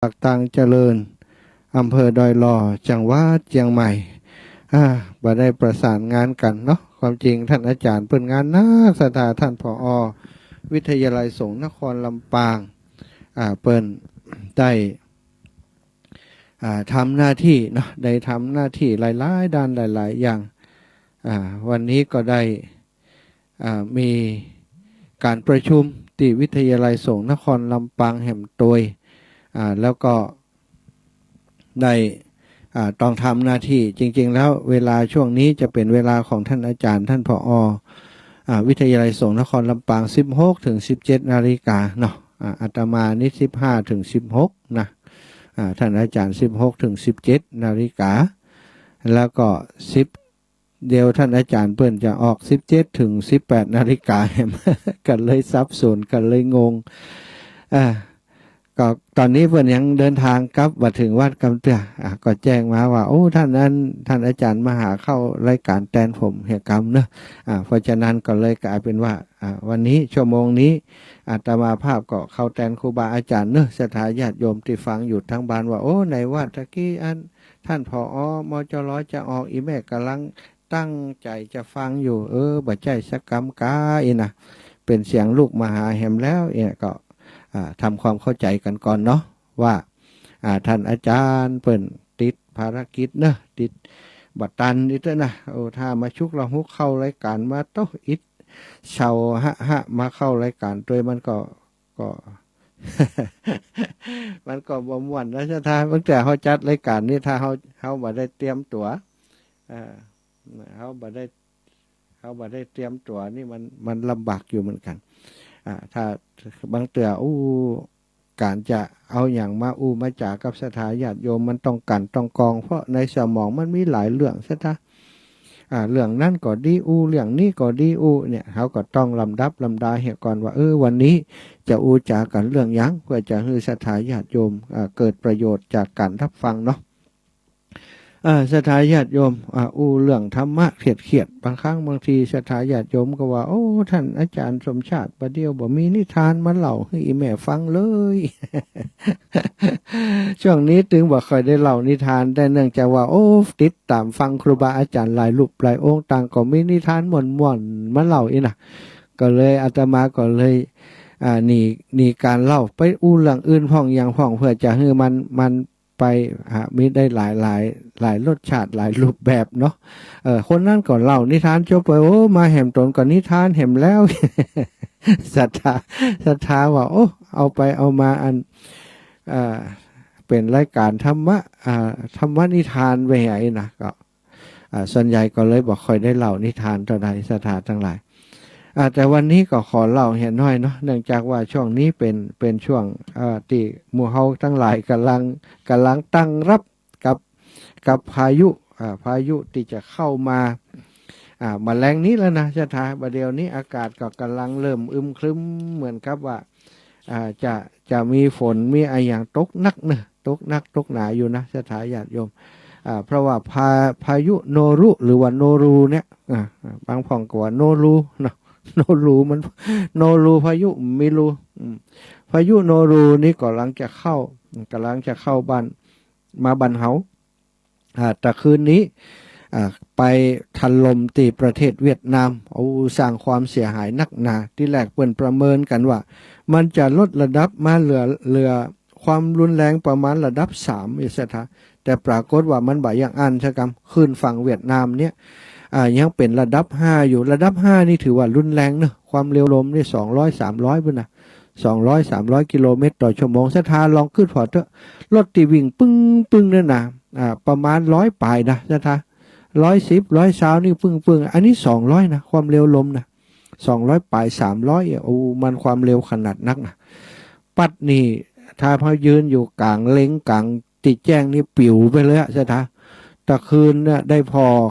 ปากตังเจริญอำเภอดอยหล่อจังหวัดเชียงใหม่บ่ได้ประสานงานกันเนาะความจริงท่านอาจารย์เปิดงานนักสถาท่านผอ.วิทยาลัยสงฆ์นครลำปางเปิดได้ทำหน้าที่เนาะได้ทำหน้าที่หลายๆด้านหลายๆอย่างวันนี้ก็ได้มีการประชุมที่วิทยาลัยสงฆ์นครลำปางแห่มตวยแล้วก็ได้ต้องทำหน้าที่จริงๆแล้วเวลาช่วงนี้จะเป็นเวลาของท่านอาจารย์ท่านผอ.วิทยาลัยสงฆ์นครลำปาง16 ถึง 17 นาฬิกาเนาะอาตมานี่15 ถึง 16นะท่านอาจารย์16 ถึง 17 นาฬิกาแล้วก็10เดียวท่านอาจารย์เปิ้นจะออก17 ถึง 18 นาฬิกากันเลยซับซ้อนกันเลยงงก็ตอนนี้เพื่อนยังเดินทางกลับมาถึงวัดกำเตือก็แจ้งมาว่าโอ้ท่านนั้นท่านอาจารย์มาหาเข้ารายการแทนผมเหตุกรรมเนอะเพราะฉะนั้นก็เลยกลายเป็นว่าวันนี้ชั่วโมงนี้อาตมาภาพก็เข้าแทนครูบาอาจารย์เนอะสถาญาติโยมที่ฟังอยู่ทั้งบ้านว่าโอ้ในวัดตะกี้ท่านผอ.มจร.จะออกอีแม่กำลังตั้งใจจะฟังอยู่บ่ใจสักกรรมกายนะเป็นเสียงลูกมหาแหมแล้วก็ทำความเข้าใจกันก่อนเนาะว่าท่านอาจารย์เปิ่นติดภารกิจเนอะติดบัตรตันนิดนะถ้ามาชุกเราหุกเข้ารายการมาโตอิดเชาฮะมาเข้ารายการโดยมันก็ มันก็บ่ม่วนนะจ๊ะท่านตั้งแต่เขาจัดรายการนี้ถ้าเขาบ่ได้เตรียมตัวเขาบ่ได้เตรียมตัวนี่มันลำบากอยู่เหมือนกันถ้าบางเตือการจะเอาอย่างมามาจากกับสถาญาติโยมมันต้องกันต้องกองเพราะในสมองมันมีหลายเรื่องซะท่าเรื่องนั้นก็ดีเรื่องนี้ก็ดีเนี่ยเขาก็ต้องลำดับลำดาเหตุก่อนว่าวันนี้จะจากันเรื่องยังเพื่อจะให้สถาญาติโยมเกิดประโยชน์จากการรับฟังเนาะสถาญาติโยมเรื่องธรรมะเขียดบางครั้งบางทีสถาญาติโยมก็ว่าโอ้ท่านอาจารย์สมชาติประเดี๋ยวบ่มีนิทานมาเล่าให้อีแม่ฟังเลย ช่วงนี้ถึงบ่ค่อยได้เล่านิทานได้เนื่องจากว่าติดตามฟังครูบาอาจารย์หลายรูปหลายองค์ต่างก็มีนิทานม่วนๆมาเล่าอีนะก็เลยอาตมาก็เลยหนีการเล่าไปเรื่องอื่นพ่องอย่างพ่องเพื่อจะให้มันไปมีได้หลายรสชาติหลายรูปแบบเนาะคนนั้นก่อนเล่านิทานจบไปมาแหมตนก่อนนิทานแหมแล้ว ศรัทธาว่าเอาไปเอามาเป็นรายการธรรมะนิทานไปไหนนะก็ส่วนใหญ่ก็เลยบอกค่อยได้เล่านิทานต่อใดศรัทธาทั้งหลายแต่วันนี้ก็ขอเล่าเห็นน้อยเนาะเนื่องจากว่าช่วงนี้เป็นช่วงที่หมู่เฮาทั้งหลายกำลังตั้งรับกับพายุที่จะเข้ามามาแรงนี้แล้วนะชะทาประเดี๋ยวนี้อากาศก็กำลังเริ่มอึมครึ้มเหมือนกับว่าจะมีฝนมีอะไรอย่างตกนักเนอะตกนักตกหนาอยู่นะชะทาญาติโยมเพราะว่าพายุโนรุหรือว่าโนรูเนี่ยบางพ่องก็ว่าโนรูเนาะโนรูมันโนรูพายุมีรูพายุโนรูนี่กำลังจะเข้าบ้านเฮาแต่คืนนี้ไปถล่มตีประเทศเวียดนามสร้างความเสียหายนักหนาที่แรกเปิ้นประเมินกันว่ามันจะลดระดับมาเหลือความรุนแรงประมาณระดับ3อีกซะแต่ปรากฏว่ามันบ่อย่างอันซะกำขึ้นฝั่งเวียดนามเนี่ยยังเป็นระดับ5อยู่ระดับ5นี่ถือว่ารุนแรงเนอะความเร็วลมนี่200-300พุ่นนะ200-300 กิโลเมตรต่อชั่วโมงสถาลองขึ้นพอเถอะรถที่วิ่งปึ้งนั่นนะประมาณ100ปลายนะสถา110 120นี่ปึ้งอันนี้200นะความเร็วลมนะ200ปลาย300มันความเร็วขนาดนักนะปัดนี่ถ้าพอยืนอยู่กลางเล้งกลางติดแจ้งนี่ปิวไปเลยอะสถาตะคืนเนี่ยได้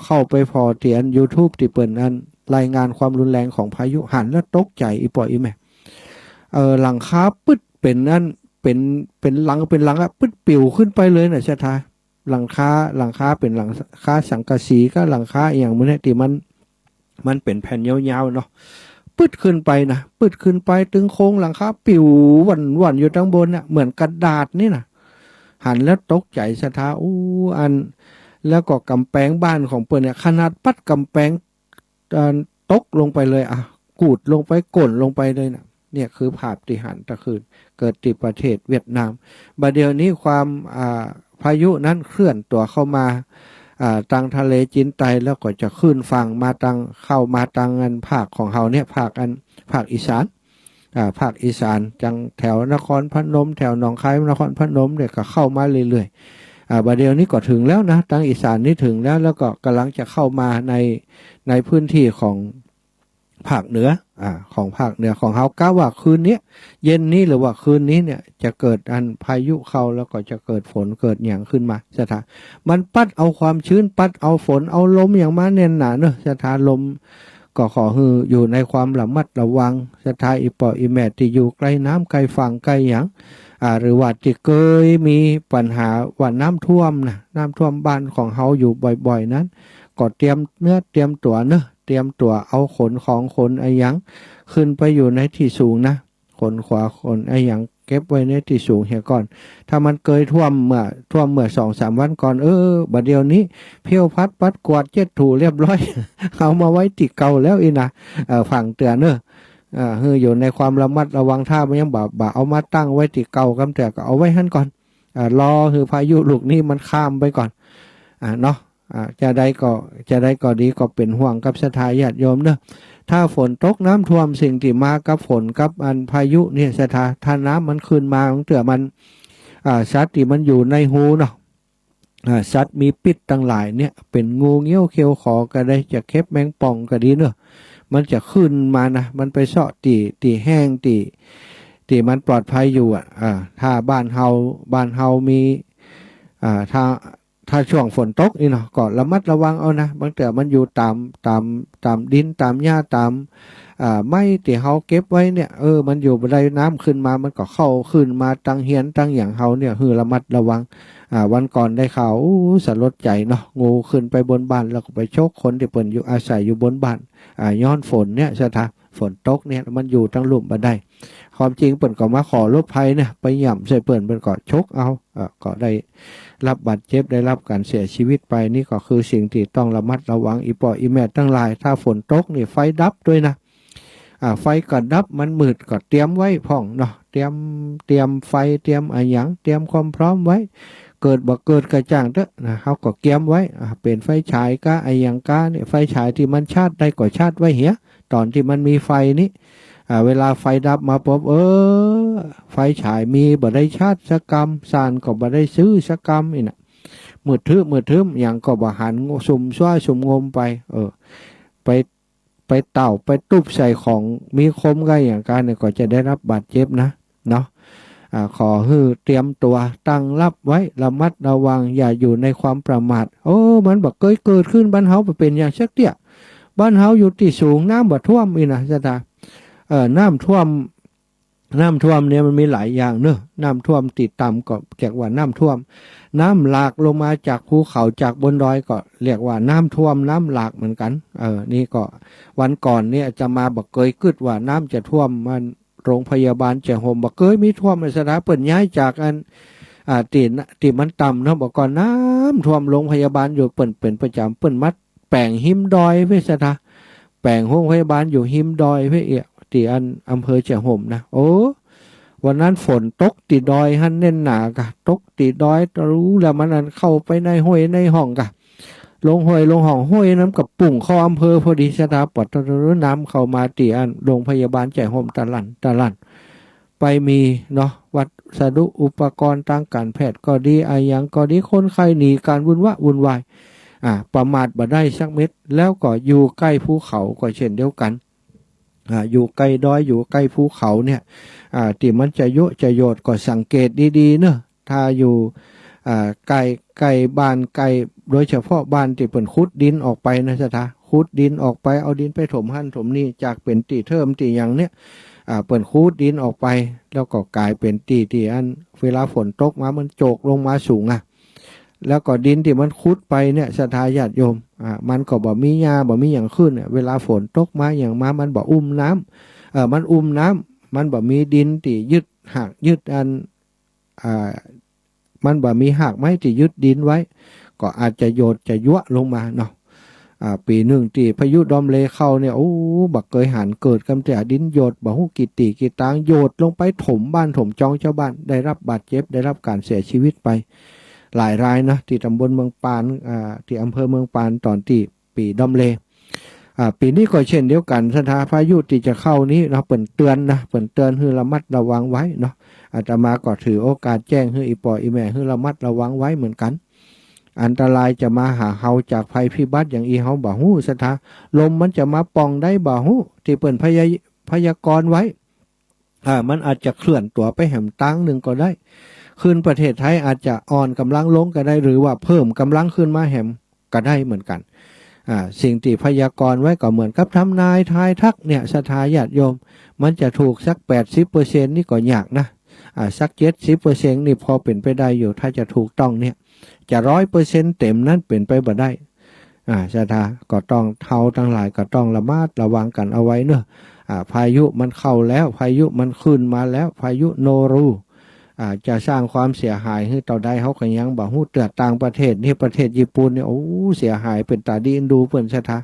เข้าไปเตียน YouTube ที่เปิดนั้นรายงานความรุนแรงของพายุหันแล้วตกใจอีปอยอีแม่หลังคาปึ๊ดเป็นนั่นเป็นหลังปึ๊ดปิวขึ้นไปเลยนะชะทาหลังคาเป็นหลังคาสังกะสีก็หลังคาอย่างมื้อนี้ที่มันเป็นแผ่นยาวๆเนาะปึ๊ดขึ้นไปตึงโค้งหลังคาปิววันอยู่ทั้งบนน่ะเหมือนกระดาษนี่นะ หันแล้วตกใจสะท้าอันแล้วก็กำแพงบ้านของเปิ้นเนี่ยขนาดปัดกำแพงตกลงไปเลยกูดลงไปก่นลงไปเลยนะเนี่ยคือภาพที่หันตะคืนเกิดที่ประเทศเวียดนามบัดเดี๋ยวนี้ความพายุนั้นเคลื่อนตัวเข้ามาตังทะเลจีนใต้แล้วก็จะขึ้นฝั่งมาตังเข้ามาตังอันภาคของเขาเนี่ยภาคอีสานภาคอีสานจังแถวนครพนมแถวหนองคายนครพนมเนี่ยก็เข้ามาเรื่อยๆบัดเดี๋ยวนี้ก็ถึงแล้วนะตังอีสานนี่ถึงแล้วก็กำลังจะเข้ามาในพื้นที่ของภาคเหนือของภาคเหนือของเขาก้าว่าคืนนี้เย็นนี้หรือว่าคืนนี้เนี่ยจะเกิดอันพายุเข้าแล้วก็จะเกิดฝนเกิดอย่างขึ้นมาสถานมันปัดเอาความชื้นปัดเอาฝนเอาลมอย่างมาแน่นหนาเนอะสถานลมก็ขอฮืออยู่ในความระมัดระวังสถานอีปออีแมทที่อยู่ใกล้น้ำไกลฝั่งไกลอย่างหรือว่าที่เคยมีปัญหาว่าน้ำท่วมนะน้ำท่วมบ้านของเขาอยู่บ่อยๆนั้นก็เตรียมเนื้อเตรียมตัวเนอะเตรียมตัวเอาขนของขนไอ้ยังขึ้นไปอยู่ในที่สูงนะขนขวาขนไอ้ยังเก็บไว้ในที่สูงเหี่ยก่อนถ้ามันเคยท่วมเมื่อ2-3 วันก่อนบัดเดี๋ยวนี้เพี้ยวพัดปัดกวาดเจ็ดถูเรียบร้อย เอามาไว้ที่เก่าแล้วอีนะฝั่งเตือนเนอะอยู่ในความระมัดระวังถ้ามันยังบ่าเอามาตั้งไว้ที่เก่ากำแต่ก็เอาไว้หั่นก่อนรอคือพายุลูกนี้มันข้ามไปก่อนเนาะจะได้ก็ดีก็เป็นห่วงกับศรัทธาญาติโยมเนอะถ้าฝนตกน้ำท่วมสิ่งที่มากับฝนกับอันพายุเนี่ยศรัทธาถ้าน้ำมันขึ้นมาของเตือมันสัตว์ที่มันอยู่ในหูเนาะสัตว์มีพิษต่างหลายเนี่ยเป็นงูเงี้ยวเขียวขอก็ได้จะเข็บแมงป่องก็ดีเนอะมันจะขึ้นมานะมันไปเสาะตีแห้งตีมันปลอดภัยอยู่ถ้าบ้านเฮามีถ้าช่วงฝนตกนี่เนาะก็ระมัดระวังเอานะบางแต่มันอยู่ตามดินตามหญ้าตามไม้ที่เฮาเก็บไว้เนี่ยมันอยู่บันไดน้ำขึ้นมามันก็เข้าขึ้นมาตั้งเฮียนตั้งอย่างเฮาเนี่ยระมัดระวังวันก่อนได้ข่าวสลดใจเนาะงูขึ้นไปบนบ้านแล้วก็ไปชกคนที่เปิ่นอยู่อาศัยอยู่บนบ้านย้อนฝนเนี่ยใช่ไหมฝนตกเนี่ยมันอยู่ทั้งลุ่มบันไดความจริงเปิ่นก็มาขอลบภัยเนี่ยไปหย่ำใส่เปิ่นก็ชกเอาก็ได้รับบาดเจ็บได้รับการเสียชีวิตไปนี่ก็คือสิ่งที่ต้องระมัดระวังอีปออีแม่ทั้งหลายถ้าฝนตกนี่ไฟดับด้วยนะไฟก็ดับมันมืดก็เตรียมไว้พ่องเนาะเตรียมไฟเตรียมอะไรอย่างเตรียมความพร้อมไว้เกิดกระจ่างเถอะนะเขาก็เตรียมไว้เป็นไฟฉายก้าไออย่างก้าเนี่ยไฟฉายที่มันชาร์จได้ก็ชาร์จไว้เหี้ยตอนที่มันมีไฟนี้เวลาไฟดับมาปุ๊บไฟฉายมีบ่ได้ชาร์จสักกรรมสารก็บ่ได้ซื้อสักกรรมอีกนะมืดทึมอย่างก็บ่หันสุ่มซ้าสุ่มงมไปไปเต่าไปตุบใส่ของมีคมก็อย่างการเนี่ยก็จะได้รับบาดเจ็บนะเนาะขอให้เตรียมตัวตั้งรับไว้ระมัดระวังอย่าอยู่ในความประมาทมันบอกเคยเกิดขึ้นบ้านเฮาเป็นอย่างชักเตี้ยบ้านเฮาอยู่ที่สูงน้ำบ่ท่วมอีนะจ๊ะตาน้ำท่วมเนี่ยมันมีหลายอย่างเนอะน้ำท่วมติดต่ำก็เรียกว่าน้ำท่วมน้ำหลากลงมาจากภูเขาจากบนดอยก็เรียกว่าน้ำท่วมน้ำหลากเหมือนกันนี่ก็วันก่อนเนี่ยจะมาบอกเคยกึดว่าน้ำจะท่วมมันโรงพยาบาลเจ้าโฮมบอกเคยมีท่วมในสถานเปิ่นย้ายจากอันตีมันต่ำเนาะบอกก่อนน้ำท่วมโรงพยาบาลอยู่เปิ่นเป็นประจำเปิ่นมัดแป่งหิมดอยเพื่อสถานแป่งโรงพยาบาลอยู่หิมดอยเพื่อตีอันอำเภอเจ้าโฮมนะวันนั้นฝนตกตีดอยหันเน่นหนากะตกตีดอยรู้แล้วมันนั้นเข้าไปในห้วยในห้องกะลงห้วยลงห้องห้วยน้ำกับปุ่งเข้าอำเภอพอดีสถาปัตย์น้ำเข้ามาตีอันโรงพยาบาลเจ้าโฮมตะลั่นไปมีเนาะวัสดุอุปกรณ์ทางการแพทย์ก็ดีอย่างก็ดีคนไข้หนีการวุ่นวายประมาทบ่ได้สักเม็ดแล้วก็อยู่ใกล้ภูเขาก็เช่นเดียวกันอยู่ใกล้ดอยอยู่ใกล้ภูเขาเนี่ยที่มันจะจะโยดก็สังเกตดีๆเนอะถ้าอยู่ใกล้บ้านใกล้โดยเฉพาะบ้านที่เปิ่นขุดดินออกไปนะจ๊ะขุดดินออกไปเอาดินไปถมหั่นถมนี่จากเป็นตีเทิมตีอย่างเนี้ยเปิ่นขุดดินออกไปแล้วก็กลายเป็นตีอันเวลาฝนตกมามันโจกลงมาสูงแล้วก็ดินที่มันขุดไปเนี่ยศรัทธาญาติโยมมันก็บ่มีหญ้าบ่มีอย่างขึ้นเวลาฝนตกมาอย่างมามันบ่อุ้มน้ำมันอุ้มน้ำมันบ่มีดินที่ยึดหักยึดอัน มันบ่มีหากไม้ที่ยึดดินไว้ก็อาจจะโยดจะยั่วลงมาเนาะปีหนึ่งที่พายุดอมเลเข้าเนี่ยโอ้บักเกยหันเกิดกำแต่ดินโยดบ่ฮู้กี่ตีกี่ตางโยดลงไปถมบ้านถมจองชาวบ้านได้รับบาดเจ็บได้รับการเสียชีวิตไปหลายรายนะที่ตำบลเมืองปานที่อำเภอเมืองปานตอนที่ปีดอมเลปีนี้ก็เช่นเดียวกันสถานพายุที่จะเข้านี้เราเปิ่นเตือนนะเปิ่นเตือนให้ระมัดระวังไว้เนาะอาตมาก็ถือโอกาสแจ้งให้อีปออีแม่ให้ระมัดระวังไว้เหมือนกันอันตรายจะมาหาเฮาจากภัยพิบัติอย่างอีเฮาบ่ฮู้สถาลมมันจะมาปองได้บ่ฮู้ที่เปิ่นพยากรณ์ไว้มันอาจจะเคลื่อนตัวไปแห่งตั้งหนึ่งก็ได้ขึ้นประเทศไทยอาจจะอ่อนกำลังลงก็ได้หรือว่าเพิ่มกำลังขึ้นมาแห่งก็ได้เหมือนกันสิ่งที่พยากรณ์ไว้ก็เหมือนกับทำนายทายทักเนี่ยศรัทธาญาติโยมมันจะถูกสัก 80% นี่ก็ยากนะสัก 70% นี่พอเป็นไปได้อยู่ถ้าจะถูกต้องเนี่ยจะ 100% เต็มนั้นเป็นไปบ่ได้ศรัทธาก็ต้องเท่าทั้งหลายก็ต้องระมัดระวังกันเอาไว้เนอะพายุมันเข้าแล้วพายุมันขึ้นมาแล้วพายุโนรูจะสร้างความเสียหายให้ต่อได้เขาก็ยังบ่ฮู้เตือนต่างประเทศนี่ประเทศญี่ปุ่นเนี่ยโอ้เสียหายเป็นตาดีดูเปิ้นศรัทธา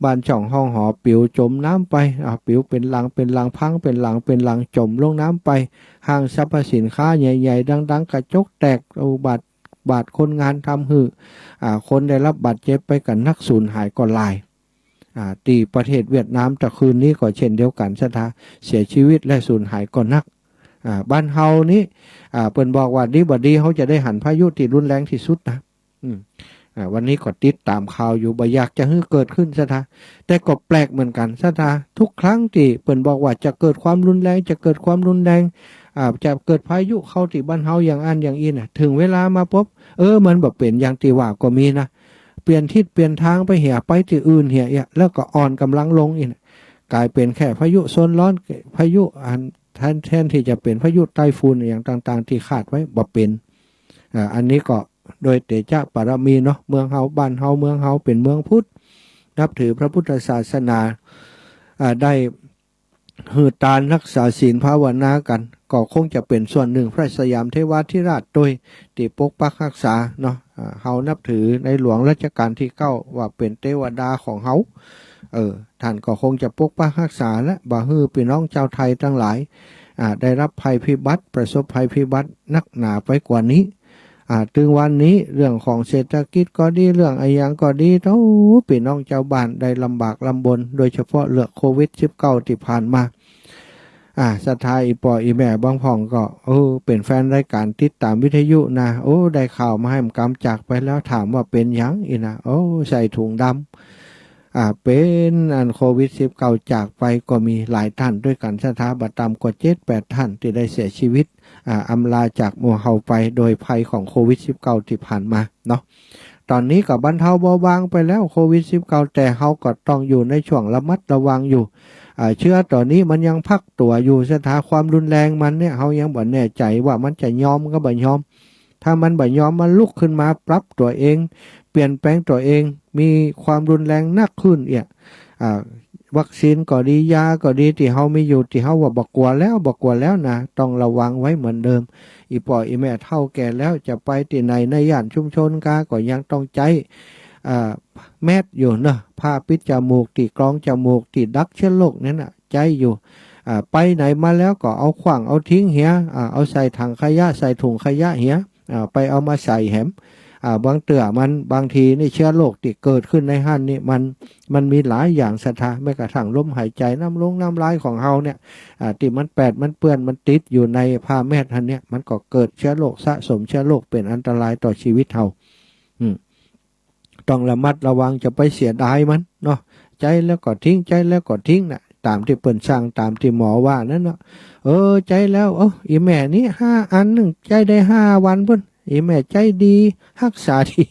บ้านช่องห้องหอปิวจมน้ำไปปิวเป็นลังพังเป็นลังจมลงน้ำไปห้างสรรพสินค้าใหญ่ๆดังๆกระจกแตกบาดคนงานทำหือคนได้รับบาดเจ็บไปกันนักสูญหายก็หลายที่ประเทศเวียดนามตะคืนนี้ก็เช่นเดียวกันศรัทธาเสียชีวิตและสูญหายก็นักบ้านเฮานี้เปิ้นบอกว่าดีบ่ดีเขาจะได้หันพายุที่รุนแรงที่สุดนะวันนี้ก็ติดตามข่าวอยู่บ่อยากจะให้เกิดขึ้นซะท่าแต่ก็แปลกเหมือนกันซะท่าทุกครั้งที่เปิ้นบอกว่าจะเกิดความรุนแรงจะเกิดความรุนแรงจะเกิดพายุเข้าที่บ้านเฮาอย่างอันอย่างอีน่ะถึงเวลามาปุ๊บมันบ่เป็นอย่างที่ว่าก็มีนะเปลี่ยนทิศเปลี่ยนทางไปเหี่ยไปที่อื่นเหี่ยแล้วก็อ่อนกำลังลงอีกกลายเป็นแค่พายุโซนร้อนพายุแทนที่จะเป็นพายุไต้ฝุ่นอย่างต่างๆที่คาดไว้บ่เป็นอันนี้ก็โดยเตชะปารมีเนาะเมืองเฮาบ้านเฮาเมืองเฮาเป็นเมืองพุทธนับถือพระพุทธศาสนาได้หือตานรักษาศีลภาวนากันก็คงจะเป็นส่วนหนึ่งพระสยามเทวาธิราชโดยที่ปกปักรักษาเนาะเฮานับถือในหลวงรัชกาลที่9ว่าเป็นเทวดาของเฮาท่านก็คงจะปกปักรักษาและบ่ฮือพี่น้องชาวไทยทั้งหลายได้รับภัยพิบัติประสบภัยพิบัตินักหนาไปกว่านี้ถึงวันนี้เรื่องของเศรษฐกิจก็ดีเรื่องอะไรอย่างก็ดีเท่าพี่น้องชาวบ้านได้ลำบากลำบนโดยเฉพาะเรื่องโควิด-19 ที่ผ่านมาศรัทธาอีปออีแม่บางพ่องก็เป็นแฟนรายการติดตามวิทยุนะได้ข่าวมาให้กำจากไปแล้วถามว่าเป็นยังอีนะใส่ถุงดำเป็นโควิด-19 จากไปก็มีหลายท่านด้วยกันสถาบัตรตามกว่า 7-8 ท่านที่ได้เสียชีวิตอำลาจากหมู่เฮาไปโดยภัยของโควิด-19 ที่ผ่านมาเนาะตอนนี้ก็บรรเทาเบาบางไปแล้วโควิด-19 แต่เฮาก็ต้องอยู่ในช่วงระมัดระวังอยู่เชื้อตอนนี้มันยังพักตัวอยู่สถานความรุนแรงมันเนี่ยเฮายังบ่แน่ใจว่ามันจะยอมก็บ่ยอมถ้ามันบ่ยอมมันลุกขึ้นมาปรับตัวเองเปลี่ยนแปลงตัวเองมีความรุนแรงนักขึ้นวัคซีนก็ดียาก็ดีที่เฮามีอยู่ที่เฮาว่าบ่กลัวแล้วนะต้องระวังไว้เหมือนเดิมอีพ่ออีแม่เฒ่าแก่แล้วจะไปที่ไหนในย่านชุมชนก็ยังต้องใจแมสอยู่เนาะผ้าปิดจมูกที่กรองจมูกที่ดักเชื้อโรคนั่นน่ะใจอยู่ไปไหนมาแล้วก็เอาขว้างเอาทิ้งเหียเอาใส่ถังขยะใส่ถุงขยะเหียไปเอามาใส่แหมบางเตื่อมันบางทีนี่เชื้อโรคที่เกิดขึ้นในห้านนี่มันมีหลายอย่างศรัทธาไม่กระทั่งลมหายใจน้ำลายของเฮาเนี่ยที่มันเปื้อนมันติดอยู่ในผ้าแมสอันเนี้ยมันก็เกิดเชื้อโรคสะสมเชื้อโรคเป็นอันตรายต่อชีวิตเฮาต้องระมัดระวังจะไปเสียดายมันเนาะใจแล้วก็ทิ้งนะตามที่เปิ้นสร้างตามที่หมอว่านั่นเนาะใจแล้วอีแม่นี้5 อันนึงใจได้5 วันเพิ่นอีแม่ใจดีรักษาดี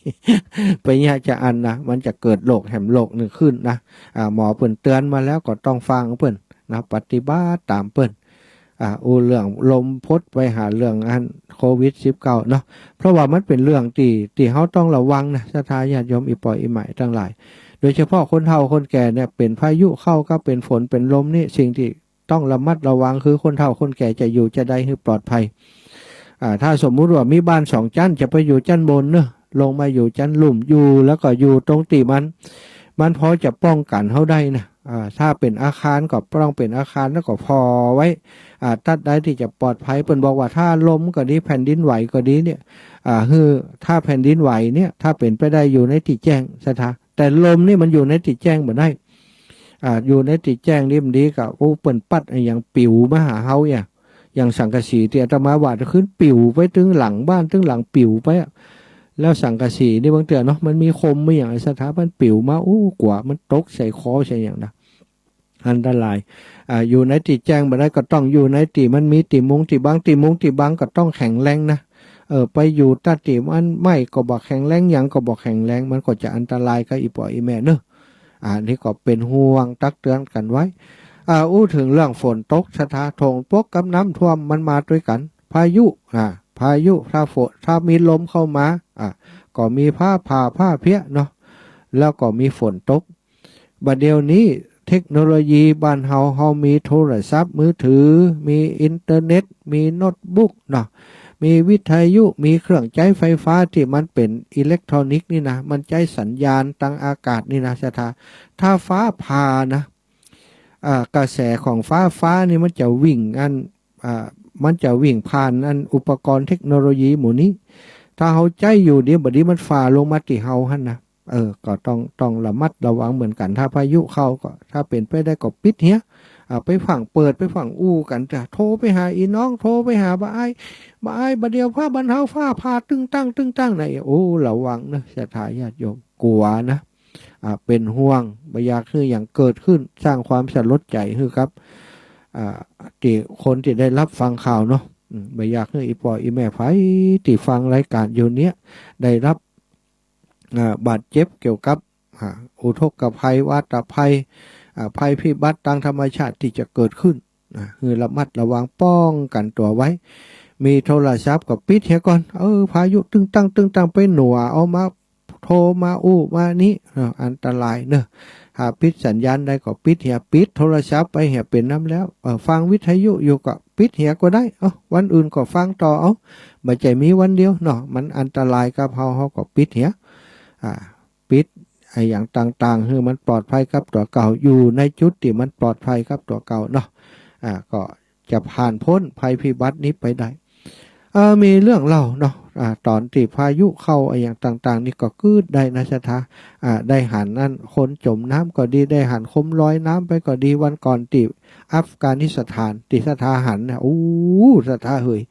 ไปเนี่ยจะอันนะมันจะเกิดโรคแหมโรคหนึ่งขึ้นนะหมอเปิ้นเตือนมาแล้วก็ต้องฟังเปิ้นนะปฏิบัติตามเปิ้นเรื่องลมพดไปหาเรื่องโควิด-19 เนาะเพราะว่ามันเป็นเรื่องที่เฮาต้องระวังนะศรัทธาญาติโยมอีปอยอีใหม่ทั้งหลายโดยเฉพาะคนเฒ่าคนแก่เนี่ยเป็นพายุเข้าก็เป็นฝนเป็นลมนี่สิ่งที่ต้องระมัดระวังคือคนเฒ่าคนแก่จะอยู่จะได้ให้ปลอดภัย ถ้าสมมุติว่ามีบ้าน2ชั้นจะไปอยู่ชั้นบนเนอะลงมาอยู่ชั้นลุ่มอยู่แล้วก็อยู่ตรงตีมันพอจะป้องกันเขาได้นะถ้าเป็นอาคารก็ต้องเป็นอาคารแล้วก็พอไว้ตัดได้ที่จะปลอดภัยเปิ้นบอกว่าถ้าลมก็ดีแผ่นดินไหวก็ดีเนี่ยคือถ้าแผ่นดินไหวเนี่ยถ้าเป็นไปได้อยู่ในที่แจ้งสถาแต่ลมนี่มันอยู่ในที่แจ้งบ่ได้อยู่ในที่แจ้งนี่มันดีกับโอ้เปิ้นปัดอย่างปิวมาหาเฮาอย่างสังกะสีที่อาตมาว่าจะขึ้นปิวไปถึงหลังบ้านถึงหลังปิวไปแล้วสังกะสีนี่บางเตือนเนาะมันมีคมไม่อย่างสถาบันปิวมากว่ามันตกใส่คอใส่อย่างนะอันตรายอยู่ในที่แจ้งบ่ได้ก็ต้องอยู่ในที่มันมีที่มุงที่บังก็ต้องแข็งแรงนะไปอยู่ใต้ที่มันไม่ก็บอกแข็งแรงอย่างก็บอกแข็งแรงมันก็จะอันตรายกับอีป่ออีแม่เนอะนี่ก็เป็นห่วงตักเตือนกันไว้ถึงเรื่องฝนตกสถาทงปกกับน้ำท่วมมันมาด้วยกันพายุถ้าฝนถ้ามีลมเข้ามาก็มีผ้าเพี้ยเนาะแล้วก็มีฝนตกบัดเดี๋ยวนี้เทคโนโลยีบ้านเฮามีโทรศัพท์มือถือมีอินเทอร์เน็ตมีโน้ตบุ๊กเนาะมีวิทยุมีเครื่องใช้ไฟฟ้าที่มันเป็นอิเล็กทรอนิกส์นี่นะมันใช้สัญญาณทางอากาศนี่นะถ้าฟ้าผ่านะกระแสของฟ้านี่มันจะวิ่งมันจะวิ่งผ่านอุปกรณ์เทคโนโลยีหมู่นี้ถ้าเฮาใจอยู่เดี๋ยวบัดนี้มันฝ่าลงมาที่เฮาหั่นนะก็ต้องระมัดระวังเหมือนกันถ้าพายุเข้าก็ถ้าเป็นไปได้ก็ปิดเฮียไปฝั่งเปิดไปฝั่งอู้กันจะโทรไปหาอีน้องโทรไปหาบ้าไอ้บัดเดียวผ้าบรรเทาฟ้าผ่าตึงตั้งไหนระวังนะศรัทธาญาติโยมกลัวนะเป็นห่วงบอยากคืออย่างเกิดขึ้นสร้างความสลดใจคือครับที่คนที่ได้รับฟังข่าวเนาะบอยากคืออีปออีแม่ไผที่ฟังรายการอยู่เนี้ยได้รับบาดเจ็บเกี่ยวกับอุทกภัยวาตภัยภัยพิบัติทางธรรมชาติที่จะเกิดขึ้นคือระมัดระวังป้องกันตัวไว้มีโทรศัพท์กับปิดเฮียก่อนพายุตึงตั้งไปหนัวเอามาโทรมามานี้อันตรายเนอะปิดสัญญาณได้ก็ปิดเหียปิดโทรศัพท์ไปเหียเป็นน้ำแล้วฟังวิทยุอยู่ก็ปิดเหียก็ได้วันอื่นก็ฟังต่อไม่ใช่มีวันเดียวเนาะมันอันตรายกับเฮาก็ปิดเหียปิดอย่างต่างๆคือมันปลอดภัยกับตัวเก่าอยู่ในจุดที่มันปลอดภัยกับตัวเก่าเนาะก็จะผ่านพ้นภัยพิบัตินี้ไปได้มีเรื่องเล่าเนาะตอนที่พายุเข้าอย่างต่างๆนี่ก็กืดได้นะสถาได้หันนั่นคนจมน้ำก็ดีได้หันคมลอยน้ำไปก็ดีวันก่อนที่อัฟกานิสถานที่สถาหันเนี่ยสถาเฮย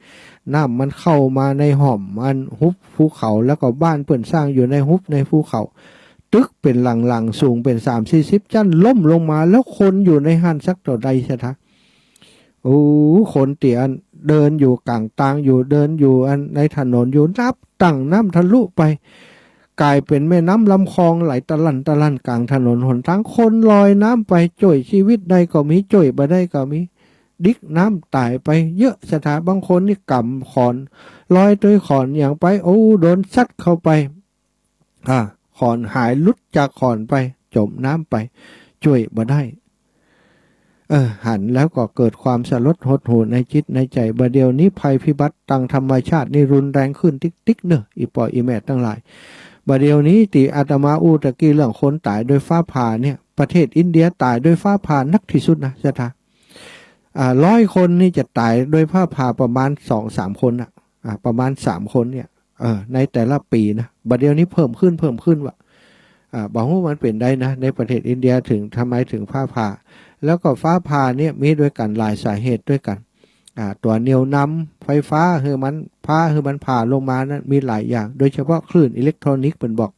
น้ำมันเข้ามาในห่อมมันหุบภูเขาแล้วก็บ้านเปิ่นสร้างอยู่ในหุบในภูเขาตึกเป็นหลังสูงเป็น30-40ชั้นล่มลงมาแล้วคนอยู่ในหันสักต่อใดสถาคนเตียนเดินอยู่กลางตางอยู่เดินอยู่ในถนนอยู่นับตั้งน้ำทะลุไปกลายเป็นแม่น้ำลำคลองไหลตะลั่นกลางถนนหนทางคนลอยน้ำไปจ่วยชีวิตใดก็มีจ่วยบ่ได้ก็มีดิกน้ำตายไปเยอะสถาบางคนนี่กำขอนลอยด้วยขอนอย่างไปโดนซัดเข้าไปขอนหายลุดจากขอนไปจมน้ำไปจ่วยบ่ได้หันแล้วก็เกิดความสลดหดหู่ในจิตในใจบัดเดียวนี้ภัยพิบัติทางธรรมชาตินี่รุนแรงขึ้นติ๊กเนอะอีปออีแม่ทั้งหลายบัดเดียวนี้ตีอาตมาตะกี้เรื่องคนตายโดยฟ้าผ่าเนี่ยประเทศอินเดียตายโดยฟ้าผ่านักที่สุดนะจ๊ะ100 คนนี่จะตายโดยฟ้าผ่าประมาณ 2-3 คนประมาณ3 คนเนี่ยในแต่ละปีนะบัดเดียวนี้เพิ่มขึ้นว่ะบอกว่ามันเป็นได้นะในประเทศอินเดียถึงทำไมถึงฟ้าผ่าแล้วก็ฟ้าผ่าเนี่ยมีด้วยกันหลายสาเหตุด้วยกันตัวเหนี่ยวนำไฟฟ้าคือมันผ่าลงมานั้นมีหลายอย่างโดยเฉพาะคลื่นอิเล็กทรอนิกส์เป็นบอก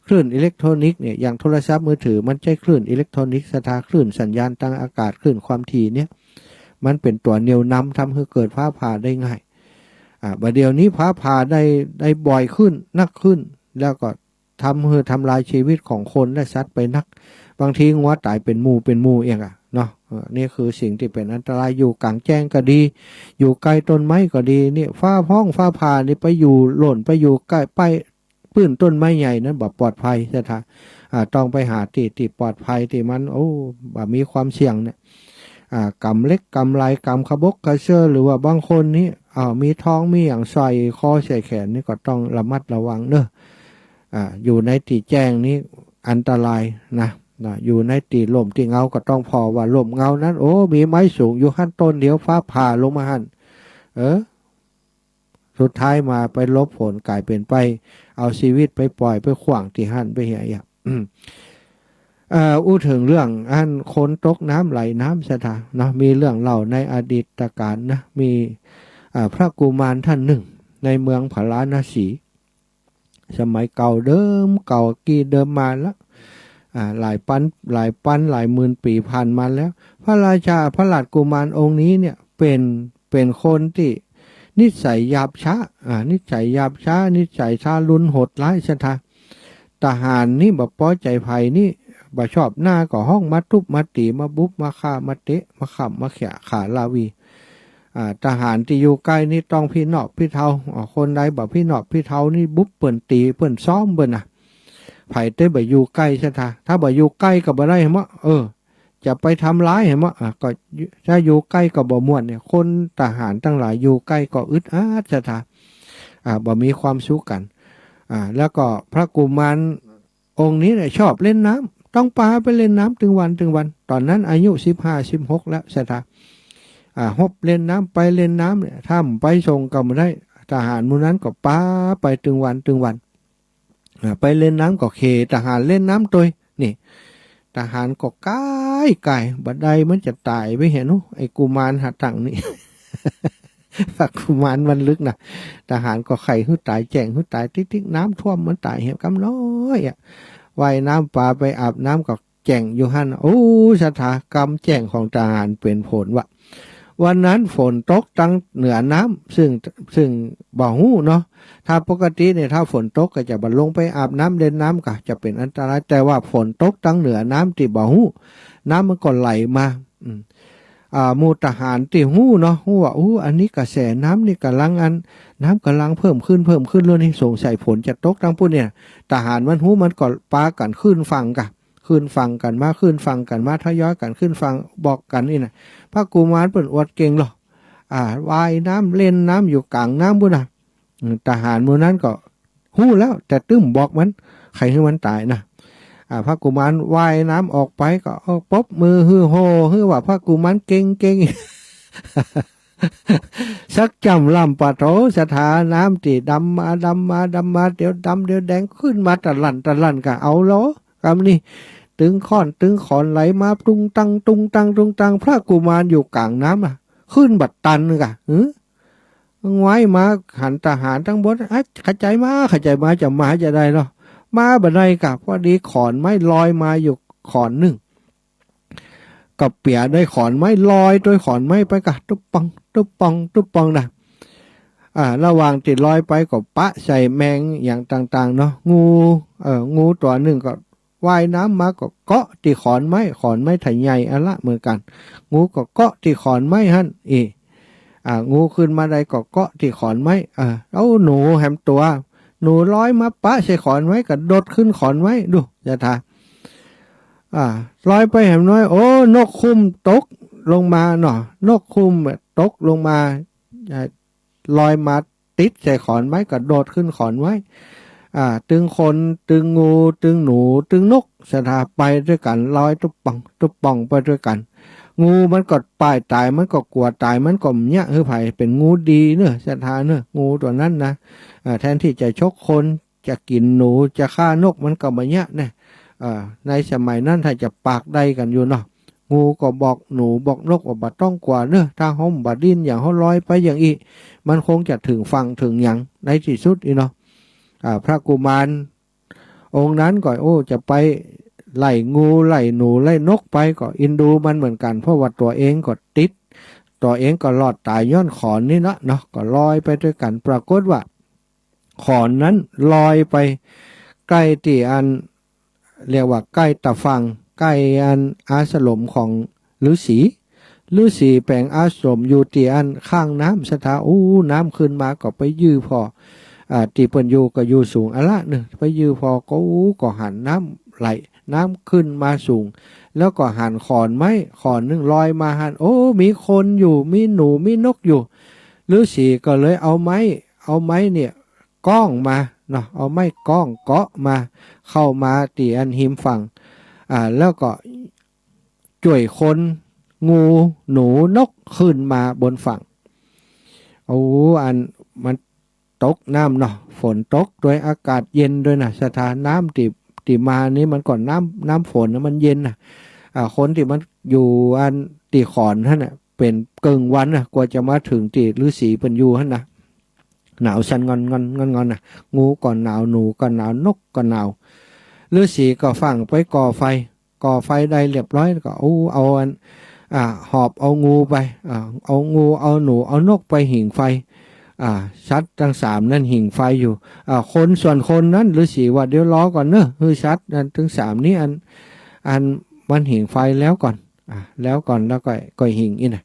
คลื่นอิเล็กทรอนิกส์เนี่ยอย่างโทรศัพท์มือถือมันใช้คลื่นอิเล็กทรอนิกส์คลื่นสัญญาณทางอากาศคลื่นความถี่เนี่ยมันเป็นตัวเหนี่ยวนำทำให้เกิดฟ้าผ่าได้ง่ายบัดเดี๋ยวนี้ฟ้าผ่าได้บ่อยขึ้นนักขึ้นแล้วก็ทำลายชีวิตของคนและสัตว์ไปนักบางทีงัวตายเป็นหมู่เองเนาะนี่คือสิ่งที่เป็นอันตรายอยู่กลางแจ้งก็ดีอยู่ใกล้ต้นไม้ก็ดีนี่ฟ้าผ่านี่ไปอยู่หล่นไปอยู่ใกล้ไปปื้นต้นไม้ใหญ่นั้นแบบปลอดภัยใช่ไหมต้องไปหาที่ปลอดภัยที่มันแบบมีความเสี่ยงเนี่ย กำเล็กกำไรกำขบกกระเชื่อหรือว่าบางคนนี้มีท้องมีอย่างใส่คอใส่แขนนี่ก็ต้องระมัดระวังเนอะอยู่ในที่แจ้งนี้อันตรายนะอยู่ในที่ลมที่เงาก็ต้องพอว่าลมเงานั้นโอ้มีไม้สูงอยู่ขั้นต้นเดี๋ยวฟ้าผ่าลงมาหันสุดท้ายมาไปลบผลกลายเป็นไปเอาชีวิตไปปล่อยไปขวางที่หันไปเหี้ยอู้ถึงเรื่องอันคนตกน้ำไหลน้ำสถานะมีเรื่องเล่าในอดีตการนะมีพระกุมารท่านหนึ่งในเมืองพาราณสีสมัยเก่าเดิมเก่ากี่เดิมมาแล้วหลายหลายหมื่นปีผ่านมาแล้วพระราชาพระราชกุมารองค์นี้เนี่ยเป็นคนที่นิสัยหยาบช้านิสัยหยาบช้านิสัยทารุณโหดร้ายสถาทหารนี่แบบป้อใจภัยนี่บ่ชอบหน้าก็ห้องมาทุบมาตีมาบุบมาฆ่ามาเตะมาขับมาเขี่ยขาลาวีทหารที่อยู่ใกล้นี่ต้องพี่นอกพี่เทาคนใดแบบพี่นอกพี่เทานี่บุบเปิ่นตีเปิ่นซ้อมเปิ่นไผ่เต้บ่อยู่ใกล้ใช่ไหมถ้าบ่อยู่ใกล้ก็บ่ได้เหรอจะไปทำร้ายเหรอก็ถ้าอยู่ใกล้ก็บ่ม่วนเนี่ยคนทหารทั้งหลายอยู่ใกล้ก็อึดอัดใช่ไหมบ่มีความสุขกันแล้วก็พระกุมารองค์นี้เนี่ยชอบเล่นน้ำต้องพาไปเล่นน้ำถึงวันตอนนั้นอายุ15-16แล้วใช่ไหมฮบเล่นน้ำไปเล่นน้ำเนี่ยถ้าไปส่งก็ไม่ได้ทหารมูนั้นก็ป้าไปถึงวันไปเล่นน้ำก็เคทหารเล่นน้ำตัวนี่ทหารก็ไก่บัดใดมันจะตายไปเห็นไอ้กุมารหัดถังนี่ ฝักกุมารมันลึกนะทหารก็ไข่หื้อตายแจ้งหื้อตายติ๊กน้ำท่วมมันตายเหี่ยกำน้อยว่ายน้ำปลาไปอาบน้ำก็แจ้งอยู่หันโอ้ชะตากรรมแจ้งของทหารเป็นผลว่าวันนั้นฝนตกตั้งเหนือน้ำซึ่งบ่หูเนาะถ้าปกติเนี่ยถ้าฝนตกก็จะบัดลงไปอาบน้ำเล่นน้ำก็จะเป็นอันตรายแต่ว่าฝนตกตั้งเหนือน้ำที่บ่หูน้ำมันก็ไหลมามูทหารที่หูเนาะหูว่าอันนี้กระแสน้ำนี่กำลังน้ำกำลังเพิ่มขึ้นแล้วนี่สงสัยฝนจะตกตั้งปุ่นเนี่ยทหารมันหูมันก็ปากันขึ้นฟังกันมาทยอยกันขึ้นฟังบอกกันนี่นะพระกุมารเปิ่นอวดเก่งหรอว่ายน้ำเล่นน้ำอยู่กลางน้ำบุญทหารมูนั้นก็หู้แล้วแต่ตึ้มบอกมันใครให้มันตายนะพระกุมารว่ายน้ำออกไปก็ป๊บมือฮือโฮฮือว่าพระกุมารเก่ง สักจำลำปะโถสถาน้ำที่ดำมาเดี๋ยวดำเดี๋ยวแดงขึ้นมาตะลั่นก็เอาล้อกำนี่ตึงขอนไหลมาตุงตังพระกุมารอยู่กลางน้ำขึ้นบัดตันกะไว้มาหันทหารทั้งบนขจายมาจะมาจะได้หรอมาบัดใดกะพอดีขอนไม้ลอยมาอยู่ขอนหนึ่งกับเปียได้ขอนไม้ลอยโดยขอนไม้ไปกะตุ๊บปองนะระหว่างติดลอยไปก็ปะใส่แมงอย่างต่างๆเนาะงูตัวหนึ่งก็ว่ายน้ำมาก็เกาะที่ขอนไม้ไถใหญ่อันละเหมือนกันงูก็เกาะที่ขอนไม้หั่นงูขึ้นมาได้ก็เกาะที่ขอนไม้แล้วหนูแหมตัวหนูลอยมาปะใส่ขอนไม้ก็โดดขึ้นขอนไม้ดูจะทาลอยไปแหมน้อยโอ้นกคุ้มตกลงมาเนาะนกคุ้มตกลงมาลอยมาติดใส่ขอนไม้ก็โดดขึ้นขอนไม้ตึงคนตึงงูตึงหนูตึงนกสถาไปด้วยกันลอยตุ๊บป่องไปด้วยกันงูมันก็ป้ายตายมันก็กลัวตายมันก็เนี่ยไผ่เป็นงูดีเนอะสถาเนอะงูตัวนั้นนะแทนที่จะชกคนจะกินหนูจะฆ่านกมันก็มาเนี่ยนะในสมัยนั้นถ้าจะปากได้กันอยู่เนาะงูก็บอกหนูบอกนกว่าบัดต้องกว่าเนอะถ้าห้องบัดดิ้นอย่างเขาลอยไปอย่างอีมันคงจะถึงฟังถึงอย่างในที่สุดอีเนาะพระกุมารองค์นั้นก็จะไปไล่งูไล่หนูไล่นกไปก็อินดูมันเหมือนกันเพราะว่าตัวเองก็ติดตัวเองก็รอดตายย้อนขอนนี่เนาะก็ลอยไปด้วยกันปรากฏว่าขอนนั้นลอยไปใกล้ที่อันเรียกว่าใกล้ตะฟังใกล้อันอาสมของฤาษีแปลงอาสมอยู่ที่อันข้างน้ำสถาน้ำขึ้นมาก็ไปยื้อพอที่เปิ้นอยู่ก็อยู่สูงอะละนึงไปยื้อพอก็หันน้ำไหล น้ำขึ้นมาสูงแล้วก็หันขอนไม้ขอนหนึ่งลอยมาหันโอ้มีคนอยู่มีหนูมีนกอยู่ฤาษีก็เลยเอาไม้เนี่ยก้องมาเนาะเอาไม้ก้องเกาะมาเข้ามาตีอันหิมฝั่งแล้วก็จ่วยคนงูหนูนกขึ้นมาบนฝั่งโอ้อันมันตกน้ำเนาะฝนตกด้วยอากาศเย็นด้วยนะสถานน้ำตีมานี้มันก่อนน้ำฝนนะมันเย็นนะคนที่มันอยู่อันตีขอนท่านน่ะเป็นเกิงวันนะกว่าจะมาถึงตีฤาษีเป็นอยู่ท่านนะหนาวชันงอนนะงูก่อนหนาวหนูก่อนหนาวนกก่อนหนาวฤาษีก็ฟังไปก่อไฟได้เรียบร้อยก็เอาอันหอบเอางูไปเอางูเอาหนูเอานกไปหิ่งไฟชัดทั้งสามนั่นหิ่งไฟอยู่คนส่วนคนนั้นฤาษีว่าเดี๋ยวรอก่อนเนอะคือชัดนั่นทั้งสามนี้อันมันหิ่งไฟแล้วก่อนแล้วก็หิ่งอีน่ะ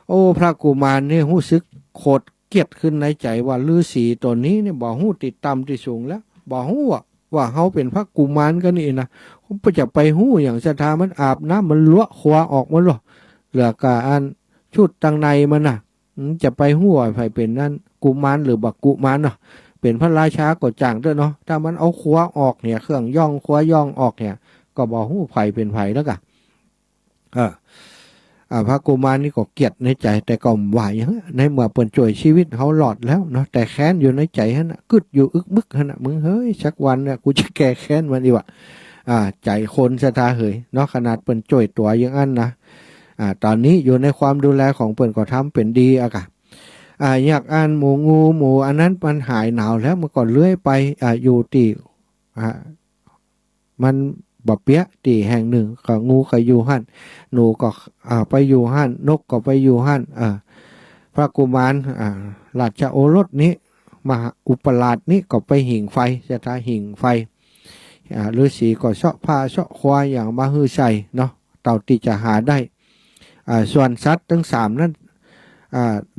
โอ้พระกุมารนี่รู้สึกโคตรเกลียดขึ้นในใจว่าฤาษีตัวนี้เนี่ยบ่ฮู้ติดต่ำติดสูงแล้วบ่ฮู้ว่าเขาเป็นพระกุมารกันนี่นะผมจะไปหู้อย่างศรัทธามันอาบน้ำมันล้วขวาออกมาหรอเหลือกาอันชุดตังในมันน่ะจะไปหู้ว่าใครเป็นนั่นกุมารหรือบักกุมารเนาะเป็นพระราชากดจ่างด้วยเนาะถ้ามันเอาขวาออกเนี่ยเครื่องย่องขวาย่องออกเนี่ยก็บอกหู้ไผเป็นไผแล้วกะพระกุมารนี่ก็เกลียดในใจแต่ก็ไหวอย่างในเมื่อเปิดจ่วยชีวิตเขาหลอดแล้วเนาะแต่แค้นอยู่ในใจฮะนะกึดอยู่อึกบึกฮะนะมึงเฮ้ยสักวันเนี่ยกูจะแก้แค้นมันดีวะใจคนศรัทธาเหยเนาะขนาดเปิดจ่วยตัวอย่างนั้นนะตอนนี้อยู่ในความดูแลของเปิดก็ทำเป็นดีอะกะอยากอ่านหมูงูหมูอันนั้นมันหายหนาวแล้วมันก็เลื้อยไปอยู่ตีมันบ่เปี้ยตีแห่งหนึ่งก็งูก็อยู่หั่นหนูก็ไปอยู่หั่นนกก็ไปอยู่หั่นพระกุมารราชโอรสนี้มหาอุปราชนี้ก็ไปหิ่งไฟจะทาหิ่งไฟฤาษีก็เสาะผ้าเสาะควายอย่างมาฮือใส่เนาะเต่าติจะหาได้ส่วนสัตว์ทั้งสามนั้น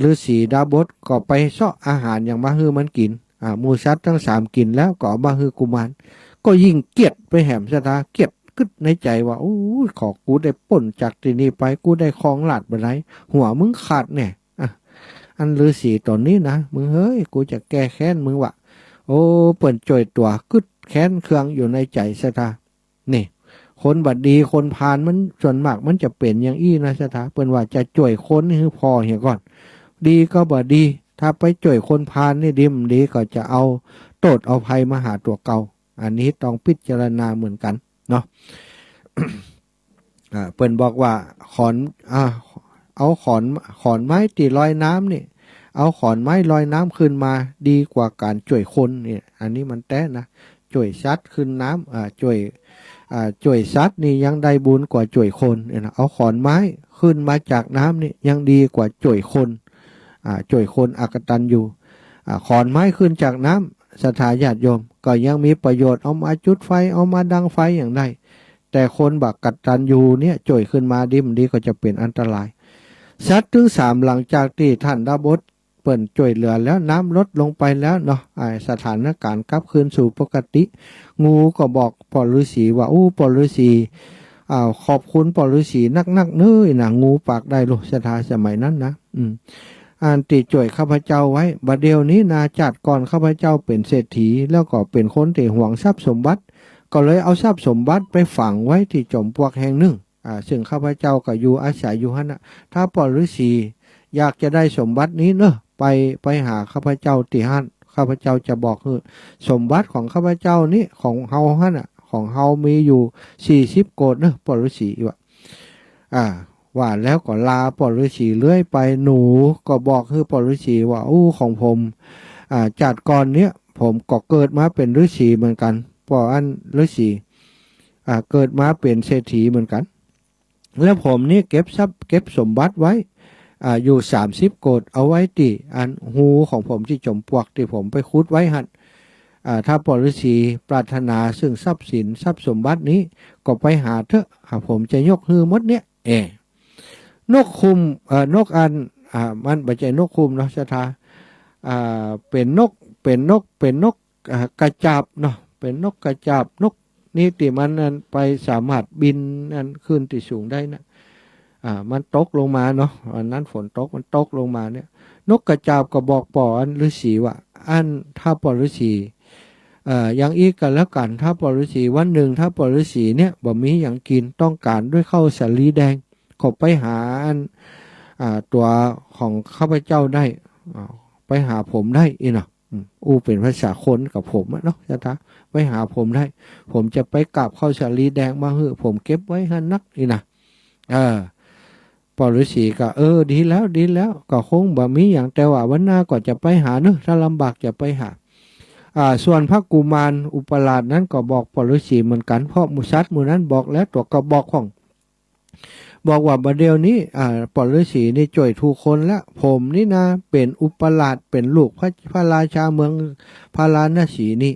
ฤาษีดาบสก็ไปเสาะอาหารอย่างมาฮือมันกินหมูสัตว์ทั้งสามกินแล้วก็มาฮือกุมารก็ยิ่งเกลียดไปแหมชะตาเกลียดกึดในใจว่าโอ้ขอกูได้ป่นจากที่นี่ไปกูได้คลองหลาดไปไหนหัวมึงขาดเนี่ยอันฤาษีตอนนี้นะมึงเฮ้ยกูจะแก้แค้นมึงวะโอ้เปิ่นจ่อยตัวกึดแค้นเครื่องอยู่ในใจชะตานี่คนบัดดีคนพาลมันส่วนมากมันจะเป็นอย่างอี้นะชะตาเปิ่นว่าจะจ่อยคนนี่คือพอเหี้ยก่อนดีก็บัดดีถ้าไปจ่อยคนพาลนี่ดีก็จะเอาโทษเอาภัยมาหาตัวเก่าอันนี้ต้องพิจารณาเหมือนกันเนาะ เปิ้นบอกว่าขอนเอาขอนไม้ตีลอยน้ำนี่เอาขอนไม้ลอยน้ำขึ้นมาดีกว่าการจ่วยคนเนี่ยอันนี้มันแต้นะจ่วยซัดขึ้นน้ำจ่วยซัดนี่ยังได้บุญกว่าจ่วยคนเนี่ยนะเอาขอนไม้ขึ้นมาจากน้ำนี่ยังดีกว่าจ่วยคนจ่วยคนอกตัญญูขอนไม้ขึ้นจากน้ำศรัทธาญาติโยมก็ยังมีประโยชน์เอามาจุดไฟเอามาดังไฟอย่างไรแต่คนบักกัดตันยูเนี่ยจ่อยขึ้นมาดีก็จะเป็นอันตรายสัตว์ถึงสามหลังจากที่ท่านดาบสเปิ่นจ่วยเหลือแล้วน้ำลดลงไปแล้วเนาะสถานการณ์กลับคืนสู่ปกติงูก็บอกปอฤาษีว่าปอฤาษีขอบคุณปอฤาษีนักเนื้อนะงูปากได้ลูกศรัทธาสมัยนั้นนะอันติจ่วยข้าพเจ้าไว้บัดเดียวนี้นาจัดก่อนข้าพเจ้าเป็นเศรษฐีแล้วก็เป็นคนที่หวงทรัพย์สมบัติก็เลยเอาทรัพย์สมบัติไปฝังไว้ที่จอมปลวกแห่งหนึ่งซึ่งข้าพเจ้าก็อยู่อาศัยอยู่หั่นน่ะถ้าปอฤาษีอยากจะได้สมบัตินี้เนอะไปหาข้าพเจ้าที่หั่นข้าพเจ้าจะบอกคือสมบัติของข้าพเจ้านี้ของเฮาหั่นน่ะของเฮามีอยู่40 โกฏเนอะปอฤาษีว่าแล้วก็ลาปอฤาษีเลื่อยไปหนูก็บอกคือปอฤาษีว่าของผมจัดก่อนเนี้ยผมก็เกิดมาเป็นฤาษีเหมือนกันปออันฤาษีเกิดมาเป็นเศรษฐีเหมือนกันแล้วผมนี่เก็บทรัพย์เก็บสมบัติไว้อยู่30 โกฏเอาไว้ติอันหูของผมที่จมปลวกที่ผมไปคุดไว้หันถ้าปอฤาษีปรารถนาซึ่งทรัพย์สินทรัพย์สมบัตินี้ก็ไปหาเถอะผมจะยกฮือหมดเนี้ยนกคุมนกอันมันไม่ใช่นกคุมเนาะชะทาเป็นนกกระจาบเนาะเป็นนกกระจาบนก นี่ติมันนั้นไปสามารถบินนั้นขึ้นที่สูงได้นะมันตกลงมาเนาะอันนั้นฝนตกมันตกลงมาเนี่ยนกกระจาบก็บอกปออันฤาษีว่าอันถ้าปอฤาษีอย่างอีกกันแล้วกันถ้าปอฤาษีวันหนึ่งถ้าปอฤาษีเนี่ยบ่มีอย่างกินต้องการด้วยข้าวสาลีแดงก็ไปหาอันตัวของข้าพเจ้าได้ไปหาผมได้อีเนาะเป็นภาษาคนกับผมเนาะจ้าตาไปหาผมได้ผมจะไปกราบข้าวสาลีแดงมาเฮ้อผมเก็บไว้ให้นักอีนะปอฤาษีก็ดีแล้วก็คงบ่มีอย่างแต่ว่าวันหน้าก็จะไปหาเนอะถ้าลำบากจะไปหาส่วนพระกุมารอุปราชนั้นก็บอกปอฤาษีเหมือนกันเพราะมุสัตมือนั้นบอกแล้วตัวก็บอกของบอกว่าบัดเดียวนี้ปอฤาษีนี่จ่วยทุกคนแล้วผมนี่นะเป็นอุปราชเป็นลูกพระราชาเมืองพาราณสีนี่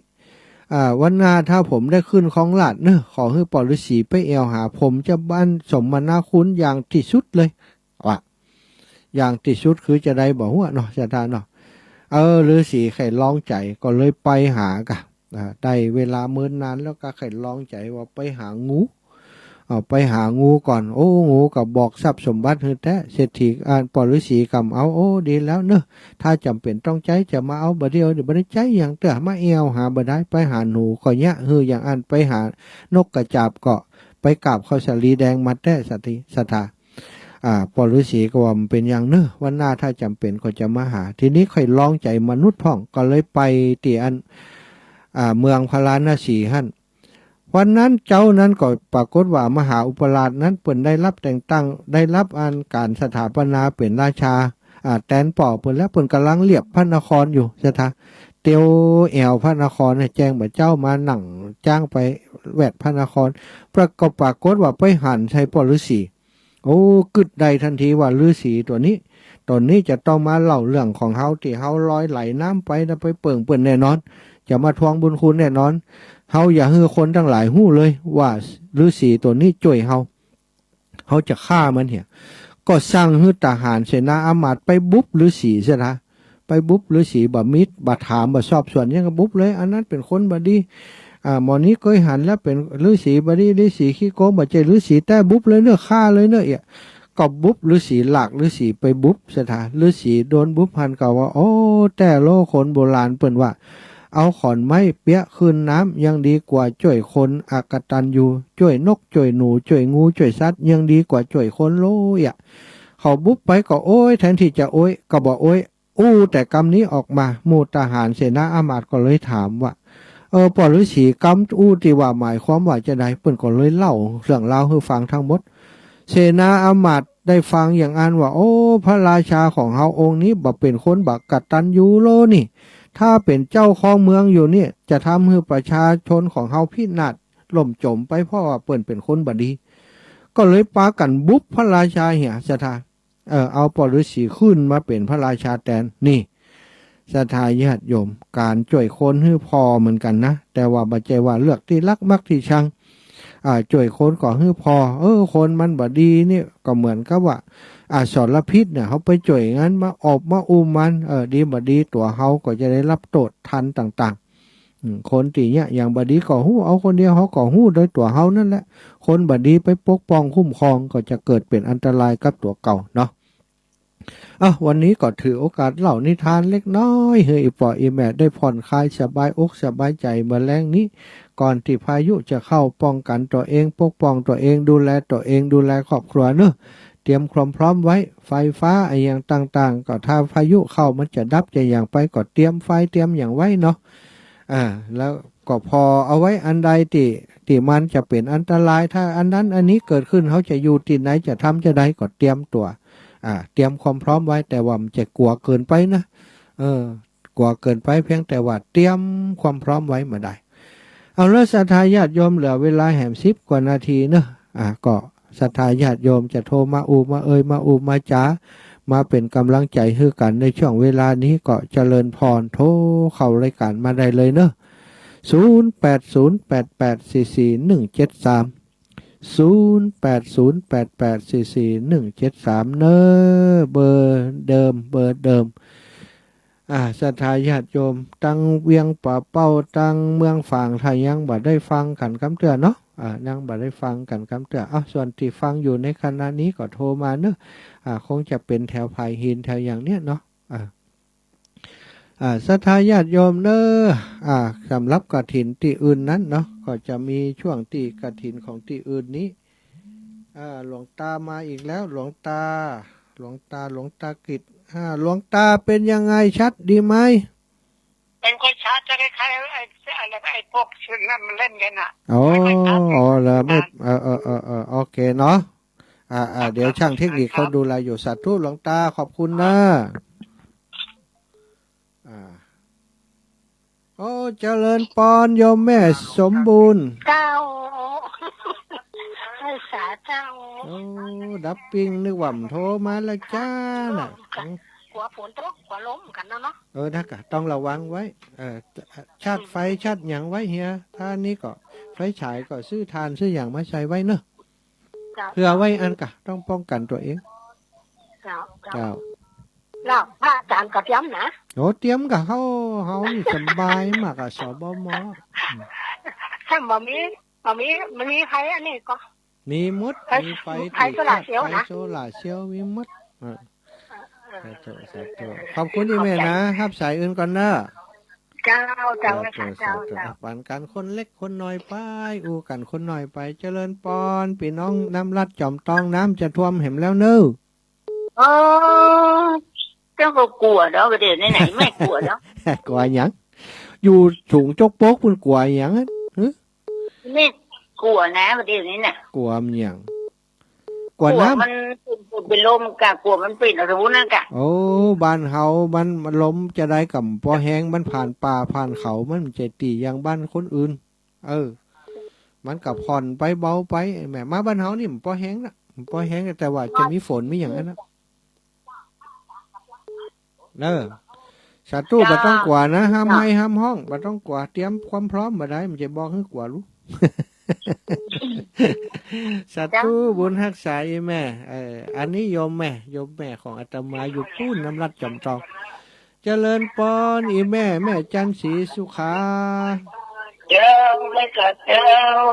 วันหน้าถ้าผมได้ขึ้นของหลาดเนอะขอให้ปอฤาษีไปแอวหาผมจะบ้านสมนาคุณอย่างที่สุดเลยว่ะอย่างที่สุดคือจะได้บอกว่าเนาะจะทานเนาะฤาษีไข่ลองใจก็เลยไปหากะได้เวลาเมินนานแล้วก็ไข่ลองใจว่าไปหางูไปหางูก่อนงูกับบอกทรัพย์สมบัติคือแท้เศรษฐีปอฤาษีกำเอาดีแล้วเนอะถ้าจำเป็นต้องใจจะมาเอาบ่เดียวเดี๋ยวบ่ได้ใจอย่างเต๋อมาเอวหาบ่ได้ไปหาหนูก็เนี้ยอย่างอันไปหานกกระจาบก็ไปกราบข้าวสาลีแดงมาแท้ศรัทธาปอฤาษีก็ว่ามันเป็นอย่างเนอะวันหน้าถ้าจำเป็นก็จะมาหาทีนี้ค่อยลองใจมนุษย์พ่องก็เลยไปตีอันเมืองพาราณสีหั่นวันนั้นเจ้านั้นก็ปรากฏว่ามหาอุปราชนั้นเปิ่นได้รับแต่งตั้งได้รับการสถาปนาเป็นราชาแตนป่อเปิ่นแล้วเปิ่นกำลังเรียบพระนครอยู่สถาเตียวแอวพระนครเนี่ยแจ้งบ่เจ้ามาหนังจ้างไปแวดพระนครปรากฏว่าไปหันใช้ปอฤาษีกึดใดทันทีว่าฤาษีตัวนี้ตอนนี้จะต้องมาเล่าเรื่องของเฮาที่เฮาลอยไหลน้ำไปแล้วไปเปิ่งเปิ่นแน่นอนจะมาทวงบุญคุณแน่นอนเฮาอย่าให้คนทั้งหลายหู้เลยว่าฤาษีตัวนี้จ่วยเฮาจะฆ่ามันเหี้ยก็สั่งให้ทหารเสนาอามาตย์ไปบุบฤาษีซะนะไปบุบฤาษีบ่มิตรบ่ถามบ่สอบสวนยังก็บุบเลยอันนั้นเป็นคนบ่ดีหมอนี้เคยหันแล้วเป็นฤาษีบ่ดีฤาษีขี้โกงบ่ใจฤาษีแต่บุบเลยเนอะฆ่าเลยเนอะก็บุบฤาษีหลักฤาษีไปบุบซะนะฤาษีโดนบุบหันก็ว่าแต่โลคนโบราณเปิ้นว่าเอาขอนไม้เปียขึ้นน้ำยังดีกว่าจ่วยคนอากตันอยู่จ่วยนกจ่วยหนูจ่วยงูจ่วยสัตว์ยังดีกว่าจ่วยคนโลเขาบุบไปก็แทนที่จะก็บอกแต่กำนี้ออกมาหมู่ทหารเสนาอามาตย์ก็เลยถามว่าปอฤาษีกำที่ว่าหมายความว่าจะได้เปิ้นก็เลยเล่าเรื่องราวให้ฟังทั้งหมดเสนาอามาตย์ได้ฟังอย่างอันว่าพระราชาของเฮาองค์นี้บ่เป็นคนบักกตัญญูโลนี่ถ้าเป็นเจ้าของเมืองอยู่เนี่ยจะทำให้ประชาชนของเฮาพินาศล่มจมไปเพราะว่าเปิ้นเป็นคนบดีก็เลยปากันบุบพระราชาเหี่ยศรัทธาเอาปอฤาษีขึ้นมาเป็นพระราชาแทนนี่ศรัทธาญาติโยมการช่วยคนให้พอเหมือนกันนะแต่ว่าบ่ใจว่าเลือกที่รักมักที่ชังช่วยคนก่อให้พอคนมันบ่ดีนี่ก็เหมือนกับว่าสารพิษเนี่ยเขาไปจ่วยงั้นมาออกมาอุ้มมันดีบ่ดีตัวเขาก็จะได้รับโทษทันต่างๆคนตีเนี่ยอย่างบ่ดีก็หู้เอาคนเดียวเขาก็หู้โดยตัวเขานั่นแหละคนบ่ดีไปปกป้องคุ้มครองก็จะเกิดเป็นอันตรายกับตัวเก่าเนาะวันนี้ก็ถือโอกาสเล่านิทานเล็กน้อยให้อีปออีแม่ได้ผ่อนคลายสบายอกสบายใจเมื่อแรงนี้ก่อนที่พายุจะเข้าป้องกันตัวเองปกป้องตัวเองดูแลตัวเองดูแลครอบครัวเนอะเตรียมความพร้อมไว้ไฟฟ้าอย่างต่างๆก็ถ้าพายุเข้ามันจะดับจะอย่างไปก็เตรียมไฟเตรียมอย่างไว้เนาะแล้วก็พอเอาไว้อันใดที่มันจะเป็นอันตรายถ้าอันนั้นอันนี้เกิดขึ้นเขาจะอยู่ที่ไหนจะทำจะได้ก็เตรียมตัวเตรียมความพร้อมไว้แต่ว่ามันจะกลัวเกินไปนะกลัวเกินไปเพียงแต่ว่าเตรียมความพร้อมไว้มาได้เอาแล้วศรัทธาญาติโยมเหลือเวลาแหม10 กว่านาทีเนอะก็ศรัทธาญาติโยมจะโทรมามาจ๋ามาเป็นกำลังใจให้กันในช่วงเวลานี้ก็เจริญพรโทรเข้ารายการมาได้เลยเนอะ0808844173 0808844173เนอะเบอร์เดิม ศรัทธาญาติโยมตั้งเวียงป่าเป้าตั้งเมืองฝางไทยยังบ่ได้ฟังกันคำเตือนเนาะยังบ่ได้ฟังกันคำเตือนส่วนที่ฟังอยู่ในขณะนี้ก็โทรมาเนอะคงจะเป็นแถวไผ่หินแถวอย่างเนี้ยเนาะศรัทธาญาติโยมเนอะสำหรับกฐินที่อื่นนั้นเนาะก็จะมีช่วงที่กฐินของที่อื่นนี้หลวงตามาอีกแล้วหลวงตากิจหลวงตาเป็นยังไงชัดดีไหมเป็นคนชัดจะคล้ายๆไอ้พวกชื่อนั้นมันเล่นกันอ่ะอ๋อแล้วไม่โอเคเนาะเดี๋ยวช่างเทคนิคเขาดูแลอยู่สาธุหลวงตาขอบคุณนะโอ้เจริญปอนโยมแม่สมบูรณ์เจ้าให้สาเจ้าโอ้ดับปิ้งนึกว่าโทรมาแล้วจ้าน่ะกลัวฝนตกกลัวล้มกันเนาะนะกะต้องระวังไว้ชาติไฟชาติหยังไว้เฮียถ้านี้ก็ไฟฉายก็ซื้อทานซื้ออย่างมาใช้ไว้เนอะเพื่อไว้อันกะต้องป้องกันตัวเองเจ้าแล้วพระอาจารย์ก็เตรียมนะโอ้เตรียมกับเขานี่สบายมากอะสบมถ้ามันมีใครอันนี้ก็มีมดมีไฟโซล่าเซลล์นะโซล่าเซลล์มีมดขอบคุณอีเมลนะครับสายอื่นก่อนเนอะเจ้าปันกันคนเล็กคนน้อยไปกันคนน้อยไปเจริญปอนพี่น้องน้ำลัดจอมตองน้ำจะท่วมเห็นแล้วเนอะเจ้าก็กลัวแล้วประเดี๋ยวไหนไม่กลัวแล้วกลัวหยังอยู่สูงจกโป๊กคุณกลัวหยังไม่กลัวนะประเดี๋ยวนี้เนี่ยกลัวมันหยังกลัวน้ำมันเป็นลมกะกลัวมันปิดอะไรวุ้นนั่นกะโอ้บ้านเฮามันล้มจะได้กับพอแห้งมันผ่านป่าผ่านเขามันเจตีอย่างบ้านคนอื่นมันกับผ่อนไปเบาไปแหมมาบ้านเฮานี่มันพอแห้งนะพอแห้งแต่ว่าจะมีฝนไม่อย่างนั้นนะศัตรูบ่ต้องกว่านะห้ามให้ห้ามห้องบ่ต้องกว่าเตรียมความพร้อมบ่ได้มันจะบอกให้กว่ารู้ศัตรูบุญรักษาแม่อันนี้โยมแม่ของอาตมาอยู่พูนน้ำรัดจอมทองเจริญปอนแม่จันศรีสุขาเจ้าไม่กัดเจ้า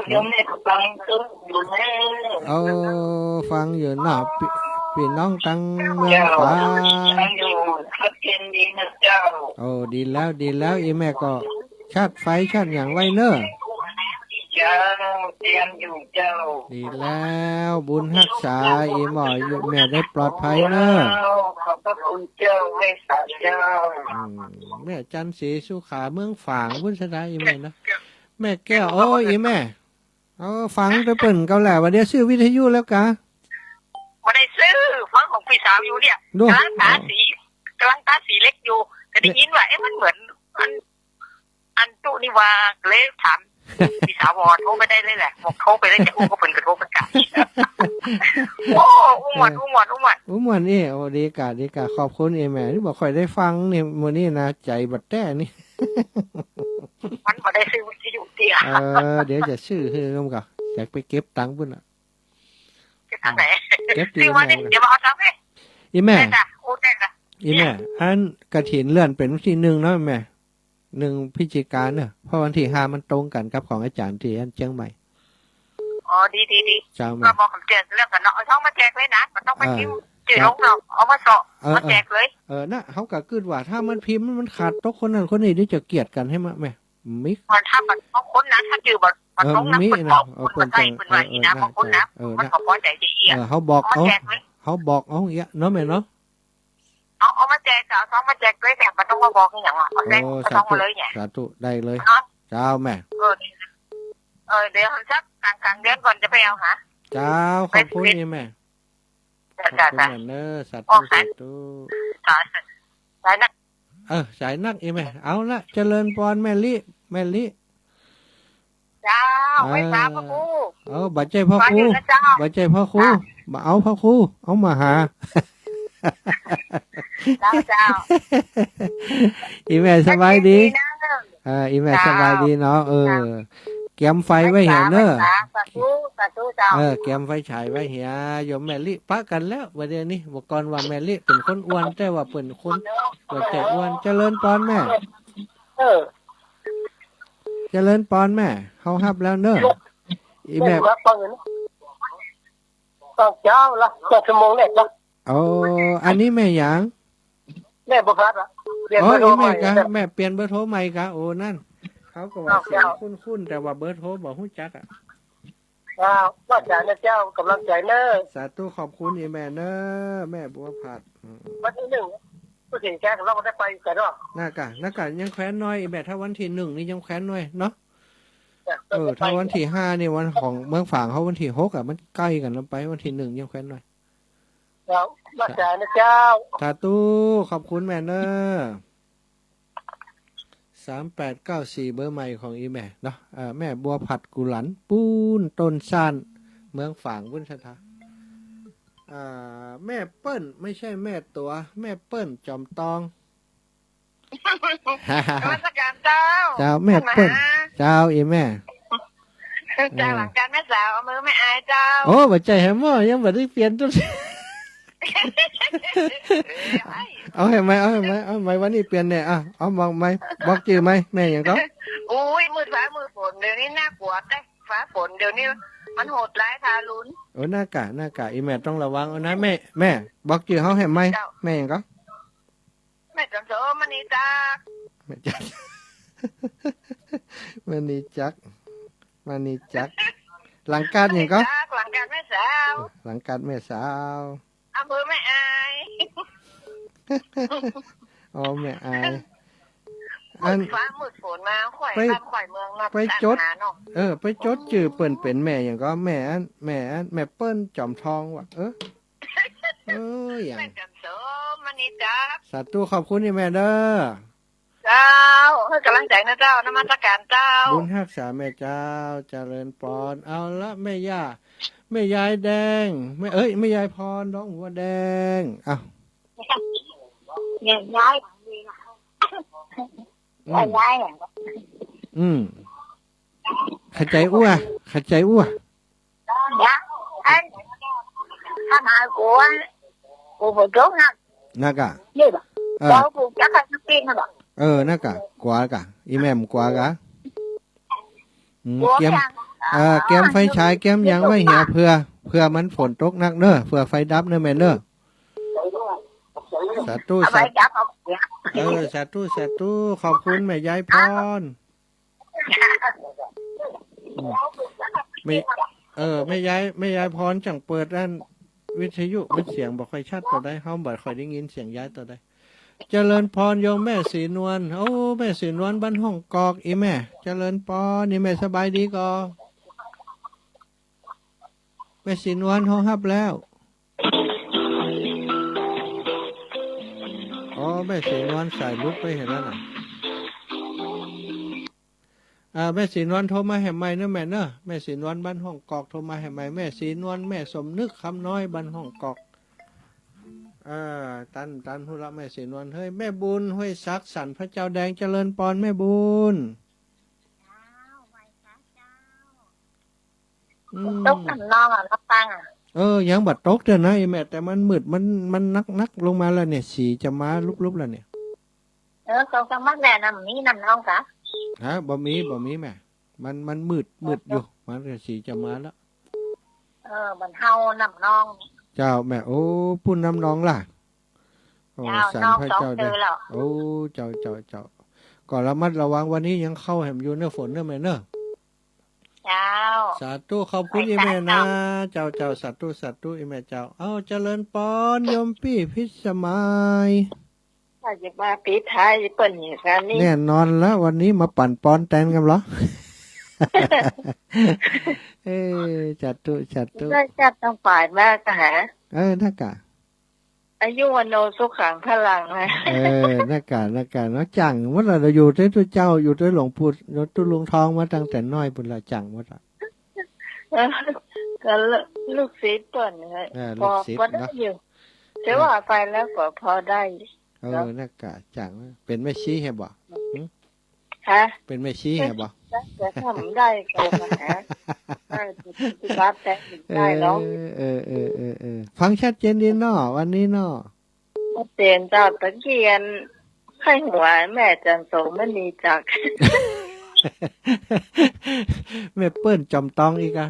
โยมแม่ก็ฟังตึ้งอยู่แล้วฟังอยู่เนาะพี่น้องตั้งเมืองฟ้าโอ้ดีแล้วแม่ก็ชาติไฟชาติอย่างไว้เนอะเจ้าเตรียมอยู่เจ้าดีแล้วบุญรักษาหมออยู่แม่ได้ปลอดภัยเนอะขอบพระคุณเจ้าให้สาเจ้าแม่จันศรีสุขาเมืองฝางบุญสดาแม่นะแม่แก้วโอ้แม่ฟังไปเปิ่นเกาแหล่วันเดียวซื้อวิทยุแล้วกะมาได้ซื้อฟังของพี่สาวอยู่เนี่ยกำลังตาสีเล็กอยู่แต่ได้ยินว่ามันเหมือนอันตุนิวาเลยถามพี่สาวโทรไปได้เลยแหละบอกโทรไปแล้วจะก็เป็นกระโทรประกาศโอ้อุ้มหวดนี่โอ้ดีกาขอบคุณแม่ที่บอกค่อยได้ฟังนี่มื้อนี้นะใจบัดแต้นี่มันมาได้ซื้อวิทยุติเดี๋ยวจะซื้อให้น้องก็อยากไปเก็บตังค์พุ่นทางไหนเก็บซื้อมาดิเดี๋ยวมาเอาตังค์ให้แม่โอ้แม่แม่อันกฐินเลื่อนเป็นวันที่1เนาะแม่1พฤศจิกายนเนี่ยเพราะวันที่5มันตรงกันกับของอาจารย์ที่อันเชียงใหม่ดีเจ้าแม่บอกผมแจกเรื่องกันเนาะเอาท้องมาแจกเลยนะมันต้องไปพิมพ์จื่อลงเราเอามาสอบมาแจกเลยน่ะเขาก็คิดว่าถ้ามันพิมพ์มันขาดตกคนนั้นคนนี้ที่จะเกลียดกันให้มาแม่มิกมันถ้ามันบางคนนะถ้าจื่อมันต้องนับคนบอกคนใส่คนว่าอีนะบางคนนะมันก็พอใจจะเอียเขาบอกเอาอย่างเงี้ยเนาะแม่เนาะเอามาแจกเอาท้องมาแจกเลยแต่มันต้องมาบอกอย่างว่าเอาแจกท้องมาเลยเนี่ยสาธุได้เลยเจ้าแม่เดี๋ยวสักกลางเดือนก่อนจะไปเอาหาเจ้าขอบคุณแม่จ้าเนอสาธุสายนักสายนักแม่เอาละเจริญพรแม่ลิเจ้าไว้ตามพ่อครูบัดใจพ่อครูบัดใจพ่อครูมาเอาพ่อครูเอามาหาเจ้าแม่สบายดีแม่สบายดีเนาะเก กมไฟไว้เหียเนอะ สาธุสาธุเจ้า แกมไฟฉายไว้เหียโยมแม่ลิปะกันแล้ววันเดียวนี้บอกก่อนว่าแม่ลิเป็นคนอ้วนแต่ว่าเป็นคนตัวใจอ้วนเจริญปอนแม่ เออ เจริญปอนแม่เขาฮับแล้วเนอะอีแม่ ว่าตอนนี้ตอนเช้าละจะชั่วโมงแรกละ โอ้อันนี้แม่หยัง แม่บุพเพละเรียน อ๋อ มาโด อี นให แม่ ม่ กะแม่เปลี่ยนเบอร์โทรใหม่กะโอ้นั่นเขาก็ว่าเสียงคุ้นๆแต่ว่าเบอร์โทรบอกฮู้จักอ่ะ ว่าจารย์เจ้ากำลังใจเนอะ สาธุขอบคุณอีแม่เนอะแม่บัวผัด วันที่หนึ่งผู้สิงแกเราได้ไปกันเนาะ น่ากะยังแคว้นน้อยอีแม่ถ้าวันที่1นี่ยังแคว้นน้อยเนาะถ้าวันที่5นี่วันของเมืองฝางเขาวันที่6อ่ะมันใกล้กันแล้วไปวันที่1ยังแคว้นน้อย แล้วว่าจารย์เจ้า สาธุขอบคุณแม่เนอะ3894เบอร์ใหม่ของอีแม่เนาะแม่บัวผัดกุหลันปูนต้นซ่านเมืองฝางวุ้นชะทาแม่เปิ้ลไม่ใช่แม่ตัวแม่เปิ้ลจอมตอง นมัสการเจ้า เจ้าแม่เปิ้ลเจ้าอีแม่ เจ้าหลังการแม่สาวเอามือไม่อายเจ้า โอ้บัใจแฮมเมอร์ยังบัได้เปลี่ยนตัว เอาให้ไหมวันนี้เปลี่ยนเนี่ยเอาบอกไหมบอกชื่อไหมแม่อย่างก็ อุ้ยมืดฟ้ามืดฝนเดี๋ยวนี้น่ากลัวได้ฟ้าฝนเดี๋ยวนี้มันโหดร้ายทารุณ โอ้หน้ากะอีแม่ต้องระวังเอานะแม่บอกชื่อเขาให้ไหมแม่อย่างก็ แม่จำโสมันนี่จ้า แม่จัก มันนี่จักหลังการอย่างก็ หลังการแม่สาว หลังการแม่สาว เอามือไม่อาย อ๋อแม่อาย มืดฟ้ามืดฝนมาข่อยบ้านข่อยเมืองมา ไปจดไปจดชื่อเปิ้นเป็นแม่อย่างก็แม่เปิ้ลจอมทองว่ะอย่าง แม่จำโสมันนี่จ้า สาธุขอบคุณนี่แม่เด้อ เจ้าให้กำลังใจนะเจ้านมัสการเจ้า บุญรักษาแม่เจ้าเจริญปอนเอาละแม่ย่าแม่ยายแดงแม่ยายพรน้องหัวแดงอ้าว เนี่ยย้ายย้าย ขัดใจอ้วยะอันถ้ามากูไปโจ๊กนะ นักะ นี่แบบเรากูจะขัดปีนนะแบบ นักะกว่ากะอีแม่มกว่ากะเกมเกมไฟฉายเกมยังไว้เหี่ยเพื่อมันฝนตกหนักเนอะเพื่อไฟดับเนอะแม่เนอะสาธุสาธุขอบคุณแม่ยายพรแม่ยายพรจังเปิดด้านวิทยุมันเสียงบอกค่อยชัดต่อได้เฮาบ่ค่อยได้ยินเสียงยายต่อได้เจริญพรโยมแม่ศรีนวลโอ้แม่ศรีนวลบ้านห้องกอกอีแม่เจริญพรนี่แม่สบายดีก่อแม่ศรีนวลเฮาฮับแล้วอ๋อแม่ศรีนวลใส่ลุกไปเห็นแล้วน่ะแม่ศรีนวลโทรมาให้ใหม่เนอะแม่เนอะแม่ศรีนวลบ้านห้องกอกโทรมาให้ใหม่แม่ศรีนวลแม่สมนึกคำน้อยบ้านห้องกอกตันหุระแม่ศรีนวลเฮ้ยแม่บุญห้วยซักสันพระเจ้าแดงเจริญปอนแม่บุญตกน้ำนองน้ำตังยังบัดตกเถอะนะไอ้แม่แต่มันมืดมันนักลงมาแล้วเนี่ยสีจะมาลุบแล้วเนี่ยเขาจะมักแน่น้ำนี้น้ำนองกะบ่มีแม่มันมืดอยู่มันก็สีจะมาแล้วมันเฮาน้ำนองเจ้าแม่โอ้ปุ่นน้ำน้องล่ะโอ้สันพระเจ้าได้โอ้เจ้าก่อนระมัดระวังวันนี้ยังเข้าแหมอยู่เนื้อฝนเนื้อแม่เนื้อเจ้าสาธุขอบคุณอีแม่นะเจ้าสาธุอีแม่เจ้าเอาเจริญปอนโยมพี่พิสมัยถ้าจะมาปีไทยเปิ่นอย่างนี้แน่นอนแล้ววันนี้มาปั่นปอนแตนกันเหรอ จัดตุได้จัดต้องฝ่ายมากนะฮะนักกะอายุวันโนสุขังพลังนะนักกะเนาะจังว่าเราอยู่ที่ตัวเจ้าอยู่ที่หลวงปู่ตัวลุงทองมาตั้งแต่น้อยปุ่นละจังว่าก็ลูกศิษย์เปิ่นพอได้อยู่แต่ว่าไปแล้วก็พอได้นักกะจังเป็นแม่ชี้ให้บ่ ฮะ เป็นแม่ชีเหรอบ่ จะทำได้ก็มาหาที่รับแต่ได้เนาะ ฟังชัดเจนดีเนาะวันนี้เนาะ เตียนเจ้าตะเกียนไข้หัวแม่จันโสมณีจัก แม่เปิ้นจอมตองอีกอ่ะ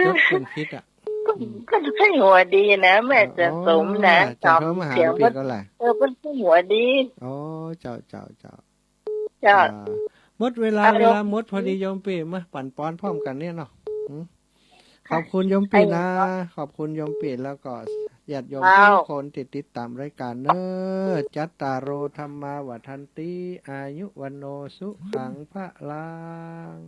ยกเป็นพิษอ่ะ ก็ไข้หัวดีนะแม่จันโสมนะ จอมมหาปีก็แหละ เป็นไข้หัวดี อ๋อเจ้า เจ้า หมดเวลาหมดพอดีโยมปีมาปั่นป้อนพร้อมกันเนี่ยเนาะขอบคุณโยมปีนะขอบคุณโยมปีแล้วก็ญาติโยมทุกคนติดตามรายการเนอจัตตารโอธรรมาวัฏันติอายุวันโนสุขังพระลัง